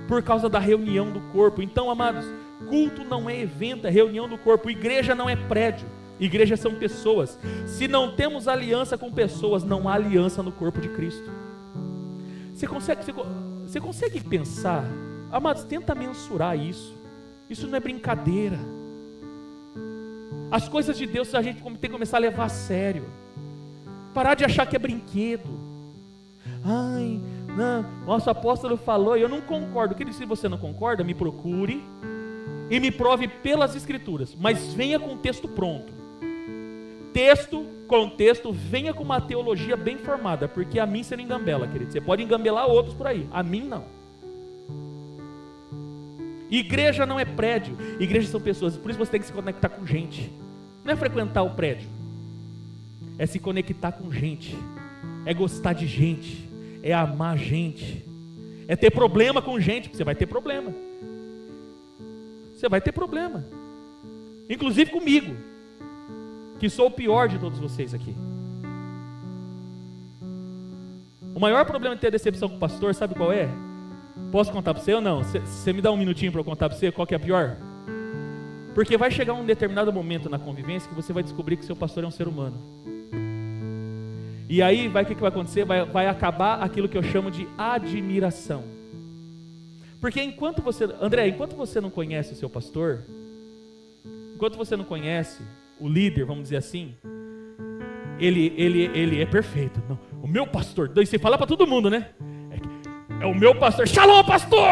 Speaker 1: por causa da reunião do corpo. Então, amados, culto não é evento, é reunião do corpo. Igreja não é prédio, igreja são pessoas. Se não temos aliança com pessoas, não há aliança no corpo de Cristo. Você consegue pensar? Amados, tenta mensurar isso. Isso não é brincadeira. As coisas de Deus a gente tem que começar a levar a sério. Parar de achar que é brinquedo. Ai, não, nosso apóstolo falou e eu não concordo. Se você não concorda, me procure e me prove pelas Escrituras, mas venha com o texto pronto. Texto, contexto, venha com uma teologia bem formada, porque a mim você não engambela, querido. Você pode engambelar outros por aí, a mim não. Igreja não é prédio, igreja são pessoas, por isso você tem que se conectar com gente. Não é frequentar o prédio, é se conectar com gente, é gostar de gente, é amar gente, é ter problema com gente, porque você vai ter problema. Você vai ter problema, inclusive comigo, que sou o pior de todos vocês aqui. O maior problema de ter decepção com o pastor, sabe qual é? Posso contar para você ou não? Você me dá um minutinho para eu contar para você qual que é a pior? Porque vai chegar um determinado momento na convivência que você vai descobrir que seu pastor é um ser humano. E aí, o que vai acontecer? Vai acabar aquilo que eu chamo de admiração. Porque enquanto você não conhece o seu pastor, enquanto você não conhece o líder, vamos dizer assim, ele é perfeito. Não, o meu pastor, daí você fala para todo mundo, né? É o meu pastor, Shalom, pastor!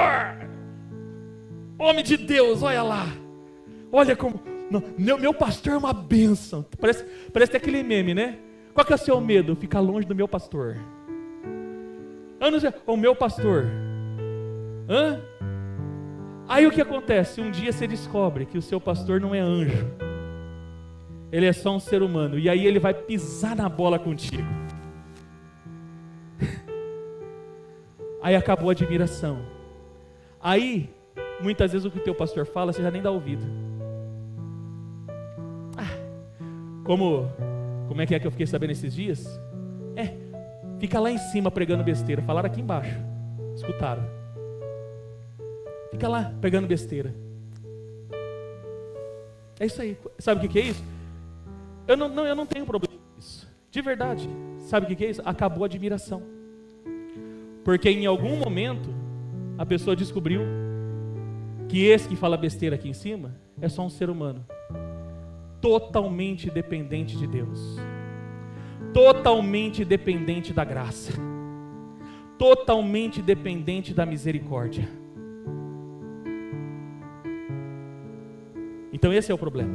Speaker 1: Homem de Deus, olha lá. Olha como, não, meu pastor é uma bênção. Parece aquele meme, né? Qual que é o seu medo? Ficar longe do meu pastor. O meu pastor. Hã? Aí o que acontece? Um dia você descobre que o seu pastor não é anjo. Ele é só um ser humano. E aí ele vai pisar na bola contigo. Aí acabou a admiração. Aí, muitas vezes o que o teu pastor fala, você já nem dá ouvido. Como é que eu fiquei sabendo esses dias? Fica lá em cima pregando besteira. Falaram aqui embaixo. Escutaram. Fica lá pregando besteira. É isso aí. Sabe o que é isso? Eu não tenho problema com isso. De verdade. Sabe o que é isso? Acabou a admiração. Porque em algum momento a pessoa descobriu que esse que fala besteira aqui em cima é só um ser humano. Totalmente dependente de Deus. Totalmente dependente da graça. Totalmente dependente da misericórdia. Então esse é o problema.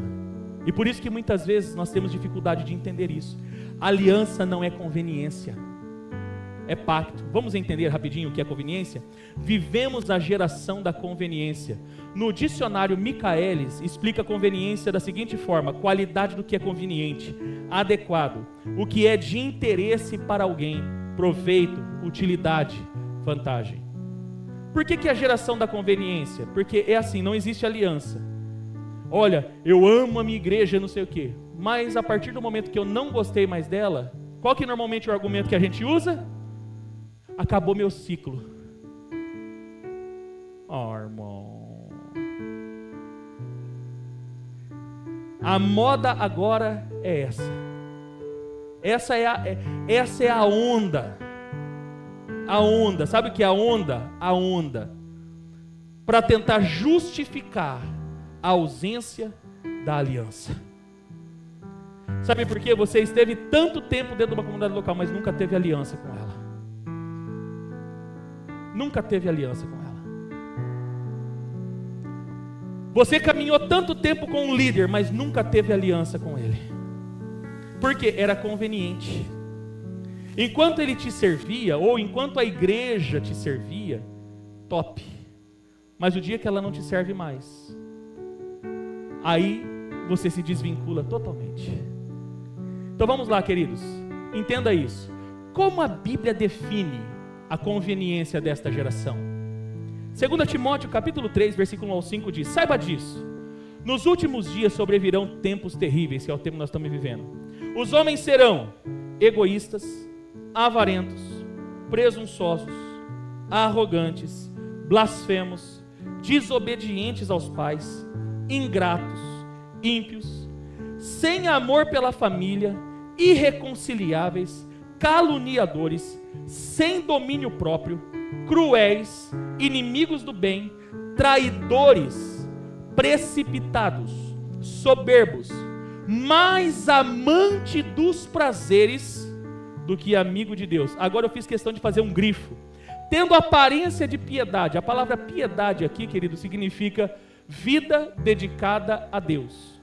Speaker 1: E por isso que muitas vezes nós temos dificuldade de entender isso. Aliança não é conveniência, é pacto. Vamos entender rapidinho o que é conveniência? Vivemos a geração da conveniência. No dicionário Michaelis explica conveniência da seguinte forma: qualidade do que é conveniente, adequado, o que é de interesse para alguém, proveito, utilidade, vantagem. Por que a geração da conveniência? Porque é assim, não existe aliança. Olha, eu amo a minha igreja, não sei o quê, mas a partir do momento que eu não gostei mais dela, qual que normalmente é o argumento que a gente usa? Acabou meu ciclo. Irmão. A moda agora é essa. Essa é a onda. A onda. Sabe o que é a onda? A onda. Para tentar justificar a ausência da aliança. Sabe por quê? Você esteve tanto tempo dentro de uma comunidade local, mas nunca teve aliança com ela. Nunca teve aliança com ela. Você caminhou tanto tempo com um líder, mas nunca teve aliança com ele. Porque era conveniente. Enquanto ele te servia, ou enquanto a igreja te servia, top. Mas o dia que ela não te serve mais, aí você se desvincula totalmente. Então vamos lá, queridos. Entenda isso. Como a Bíblia define a conveniência desta geração? 2 Timóteo capítulo 3, versículo 1 ao 5 diz: saiba disso, nos últimos dias sobrevirão tempos terríveis, que é o tempo que nós estamos vivendo. Os homens serão egoístas, avarentos, presunçosos, arrogantes, blasfemos, desobedientes aos pais, ingratos, ímpios, sem amor pela família, irreconciliáveis, caluniadores, sem domínio próprio, cruéis, inimigos do bem, traidores, precipitados, soberbos, mais amante dos prazeres do que amigo de Deus. Agora eu fiz questão de fazer um grifo. Tendo aparência de piedade. A palavra piedade aqui, querido, significa vida dedicada a Deus.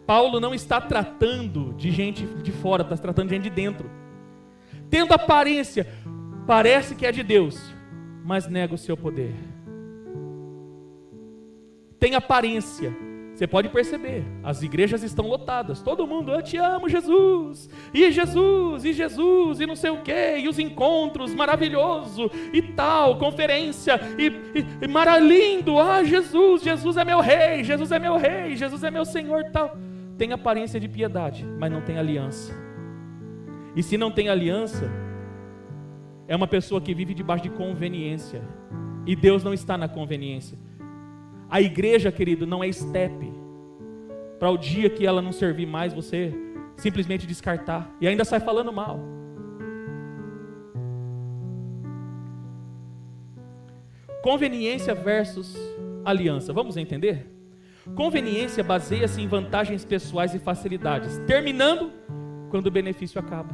Speaker 1: Paulo não está tratando de gente de fora, está tratando de gente de dentro. Tendo aparência, parece que é de Deus, mas nega o seu poder. Tem aparência. Você pode perceber, as igrejas estão lotadas, todo mundo, eu te amo Jesus, e Jesus, e Jesus, e não sei o que, e os encontros, maravilhoso, e tal, conferência, e lindo, Jesus, Jesus é meu rei, Jesus é meu rei, Jesus é meu Senhor, tal. Tem aparência de piedade, mas não tem aliança. E se não tem aliança, é uma pessoa que vive debaixo de conveniência, e Deus não está na conveniência. A igreja, querido, não é estepe, para o dia que ela não servir mais, você simplesmente descartar, e ainda sai falando mal. Conveniência versus aliança, vamos entender? Conveniência baseia-se em vantagens pessoais e facilidades, terminando quando o benefício acaba.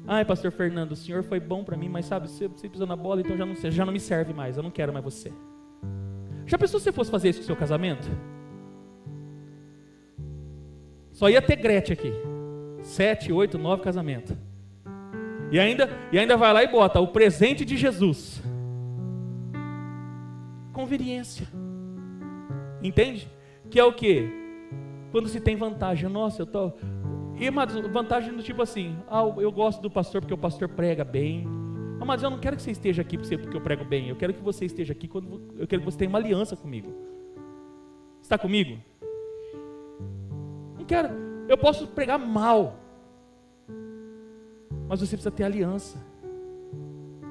Speaker 1: Ai, pastor Fernando, o senhor foi bom para mim, mas sabe, você pisou na bola, então já não me serve mais, eu não quero mais você. Já pensou se você fosse fazer isso com o seu casamento? Só ia ter Gretchen aqui. 7, 8, 9 casamentos. E ainda vai lá e bota o presente de Jesus. Conveniência. Entende? Que é o quê? Quando se tem vantagem. Nossa, eu tô... E uma vantagem do tipo assim, eu gosto do pastor porque o pastor prega bem. Mas eu não quero que você esteja aqui porque eu prego bem. Eu quero que você esteja aqui eu quero que você tenha uma aliança comigo. Está comigo? quero. Eu posso pregar mal, mas você precisa ter aliança.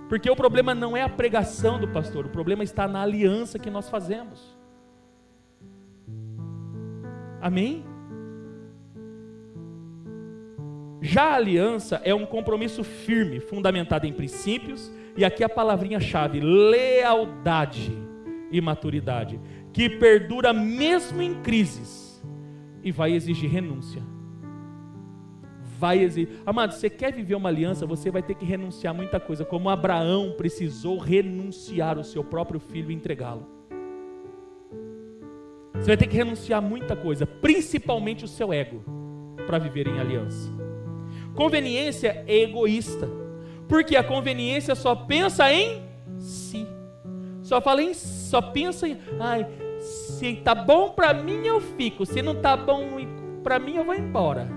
Speaker 1: Porque o problema não é a pregação do pastor, o problema está na aliança que nós fazemos. Amém? Já a aliança é um compromisso firme, fundamentado em princípios, e aqui a palavrinha-chave, lealdade e maturidade, que perdura mesmo em crises, e vai exigir renúncia. Vai exigir. Amado, você quer viver uma aliança, você vai ter que renunciar a muita coisa, como Abraão precisou renunciar o seu próprio filho e entregá-lo. Você vai ter que renunciar a muita coisa, principalmente o seu ego, para viver em aliança. Conveniência é egoísta, porque a conveniência só pensa em si, só pensa em, se tá bom para mim eu fico, se não tá bom para mim eu vou embora.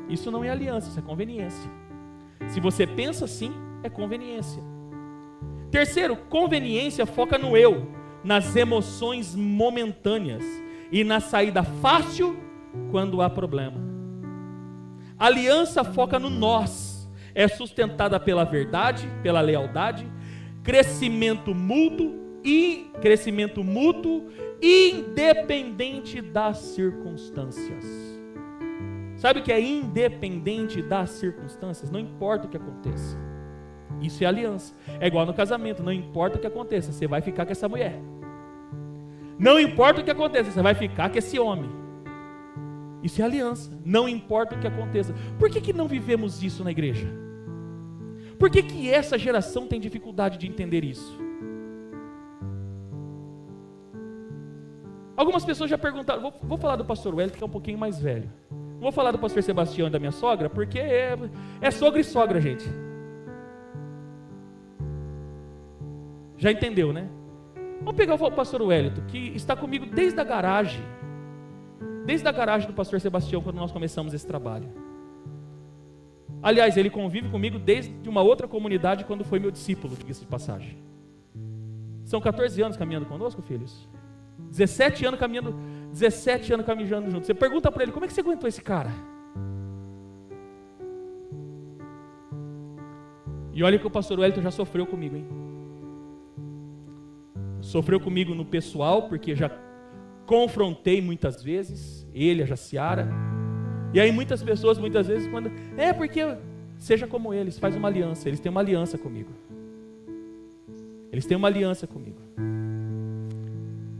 Speaker 1: Isso não é aliança, isso é conveniência. Se você pensa assim, é conveniência. Terceiro, conveniência foca no eu, nas emoções momentâneas e na saída fácil quando há problema. Aliança foca no nós, é sustentada pela verdade, pela lealdade, crescimento mútuo, independente das circunstâncias. Sabe o que é independente das circunstâncias? Não importa o que aconteça. Isso é aliança. É igual no casamento, não importa o que aconteça, você vai ficar com essa mulher. Não importa o que aconteça, você vai ficar com esse homem. Isso é aliança, não importa o que aconteça. Por que não vivemos isso na igreja? Por que essa geração tem dificuldade de entender isso? Algumas pessoas já perguntaram, vou falar do pastor Wellington, que é um pouquinho mais velho. Não vou falar do pastor Sebastião e da minha sogra, porque é sogra e sogra, gente. Já entendeu, né? Vamos pegar o pastor Wellington, que está comigo desde a garagem do pastor Sebastião, quando nós começamos esse trabalho. Aliás, ele convive comigo desde uma outra comunidade, quando foi meu discípulo, diga-se de passagem. São 14 anos caminhando conosco, filhos. 17 anos caminhando juntos. Você pergunta para ele, como é que você aguentou esse cara? E olha que o pastor Wellington já sofreu comigo, hein? Sofreu comigo no pessoal, porque já confrontei muitas vezes, ele, a Jaciara. E aí muitas pessoas, muitas vezes, porque seja como eles, faz uma aliança. Eles têm uma aliança comigo.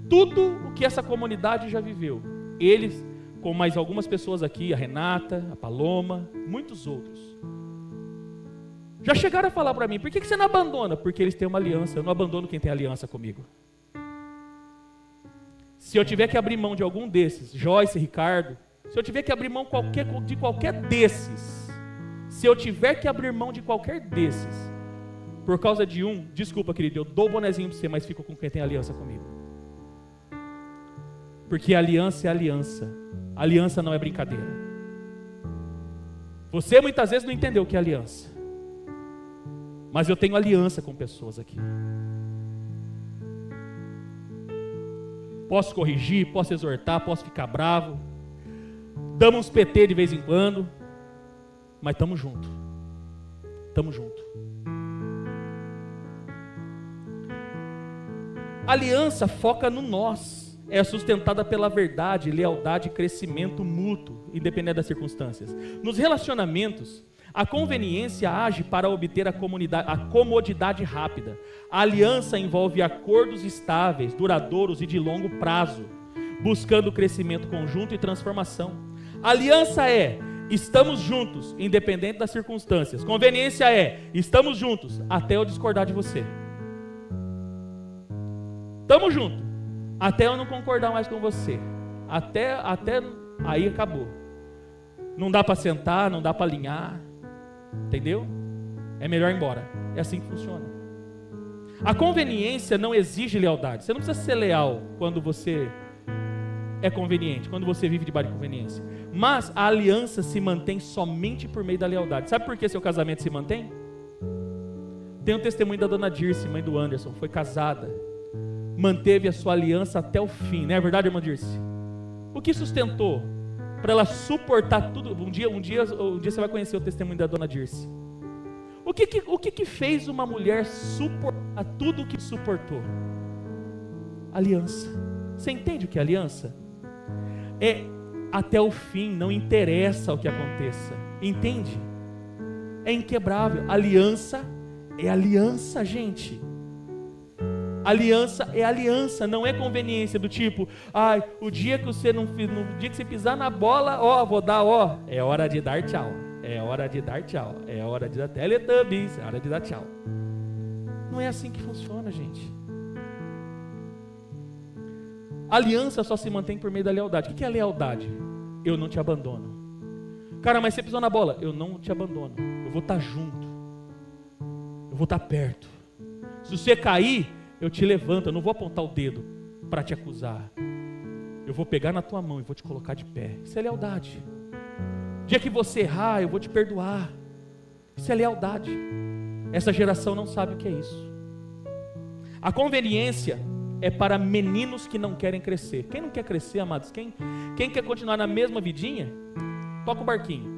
Speaker 1: Tudo o que essa comunidade já viveu, eles, com mais algumas pessoas aqui, a Renata, a Paloma, muitos outros, já chegaram a falar para mim, por que você não abandona? Porque eles têm uma aliança, eu não abandono quem tem aliança comigo. Se eu tiver que abrir mão de algum desses, Joyce, Ricardo, se eu tiver que abrir mão de qualquer desses, por causa de um, desculpa querido, eu dou o bonezinho para você, mas fico com quem tem aliança comigo. Porque aliança é aliança, aliança não é brincadeira. Você muitas vezes não entendeu o que é aliança, mas eu tenho aliança com pessoas aqui. Posso corrigir, posso exortar, posso ficar bravo, damos uns PT de vez em quando, mas estamos juntos. Aliança foca no nós, é sustentada pela verdade, lealdade e crescimento mútuo, independente das circunstâncias. Nos relacionamentos, a conveniência age para obter a comodidade rápida. A aliança envolve acordos estáveis, duradouros e de longo prazo, buscando crescimento conjunto e transformação. Aliança é, estamos juntos, independente das circunstâncias. Conveniência é, estamos juntos, até eu discordar de você. Estamos juntos, até eu não concordar mais com você. Até aí acabou. Não dá para sentar, não dá para alinhar. Entendeu? É melhor ir embora. É assim que funciona. A conveniência não exige lealdade. Você não precisa ser leal quando você é conveniente, quando você vive debaixo de conveniência. Mas a aliança se mantém somente por meio da lealdade. Sabe por que seu casamento se mantém? Tem um testemunho da dona Dirce, mãe do Anderson. Foi casada, manteve a sua aliança até o fim. Não é verdade, irmã Dirce? O que sustentou para ela suportar tudo. Um dia você vai conhecer o testemunho da dona Dirce. O que fez uma mulher suportar tudo o que suportou? Aliança. Você entende o que é aliança? É até o fim, não interessa o que aconteça. Entende? É inquebrável. Aliança é aliança, gente. Aliança é aliança, não é conveniência do tipo, o dia que você no dia que você pisar na bola, vou dar, é hora de dar tchau. É hora de dar tchau. É hora de dar Teletubbies, é hora de dar tchau. Não é assim que funciona, gente. Aliança só se mantém por meio da lealdade. O que é a lealdade? Eu não te abandono. Cara, mas você pisou na bola. Eu não te abandono. Eu vou estar junto. Eu vou estar perto. Se você cair, eu te levanto. Eu não vou apontar o dedo para te acusar. Eu vou pegar na tua mão e vou te colocar de pé. Isso é lealdade. O dia que você errar, eu vou te perdoar. Isso é lealdade. Essa geração não sabe o que é isso. A conveniência é para meninos que não querem crescer. Quem não quer crescer, amados? Quem quer continuar na mesma vidinha? Toca o barquinho.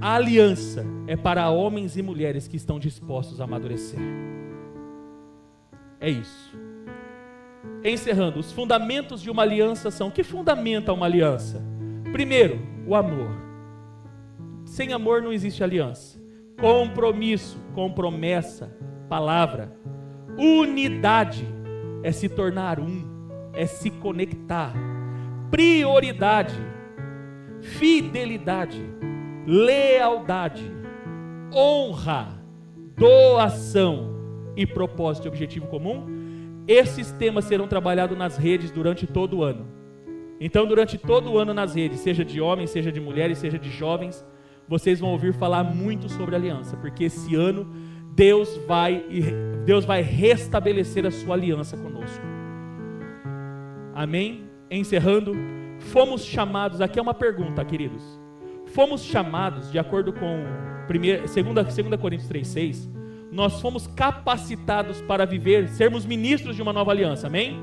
Speaker 1: A aliança é para homens e mulheres que estão dispostos a amadurecer. É isso. Encerrando, os fundamentos de uma aliança são: o que fundamenta uma aliança? Primeiro, o amor. Sem amor não existe aliança. Compromisso, com promessa, palavra. Unidade é se tornar um, é se conectar. Prioridade, fidelidade, lealdade, honra, doação e propósito e objetivo comum. Esses temas serão trabalhados nas redes durante todo o ano. Então, durante todo o ano nas redes, seja de homens, seja de mulheres, seja de jovens, vocês vão ouvir falar muito sobre aliança, porque esse ano Deus vai restabelecer a sua aliança conosco. Amém? Encerrando, fomos chamados, aqui é uma pergunta, queridos. Fomos chamados, de acordo com 2 Coríntios 3,6, nós fomos capacitados para sermos ministros de uma nova aliança, amém?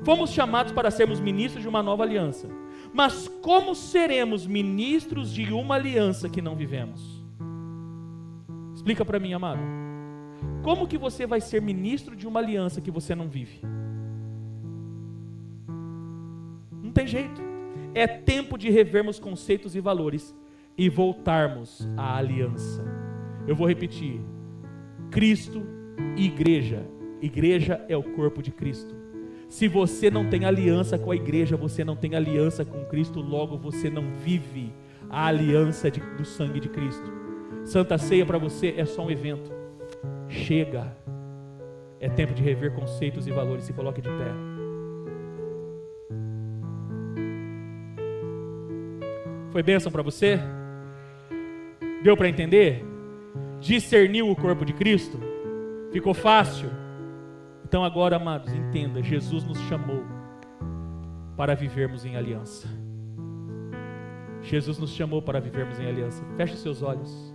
Speaker 1: Fomos chamados para sermos ministros de uma nova aliança. Mas como seremos ministros de uma aliança que não vivemos? Explica para mim, amado. Como que você vai ser ministro de uma aliança que você não vive? Não tem jeito. É tempo de revermos conceitos e valores e voltarmos à aliança. Eu vou repetir. Cristo e igreja. Igreja é o corpo de Cristo. Se você não tem aliança com a igreja, você não tem aliança com Cristo, logo você não vive a aliança do sangue de Cristo. Santa Ceia para você é só um evento. Chega. É tempo de rever conceitos e valores. Se coloque de pé. Foi bênção para você? Deu para entender? Discerniu o corpo de Cristo? Ficou fácil? Então agora, amados, entenda, Jesus nos chamou para vivermos em aliança. Jesus nos chamou para vivermos em aliança. Feche seus olhos.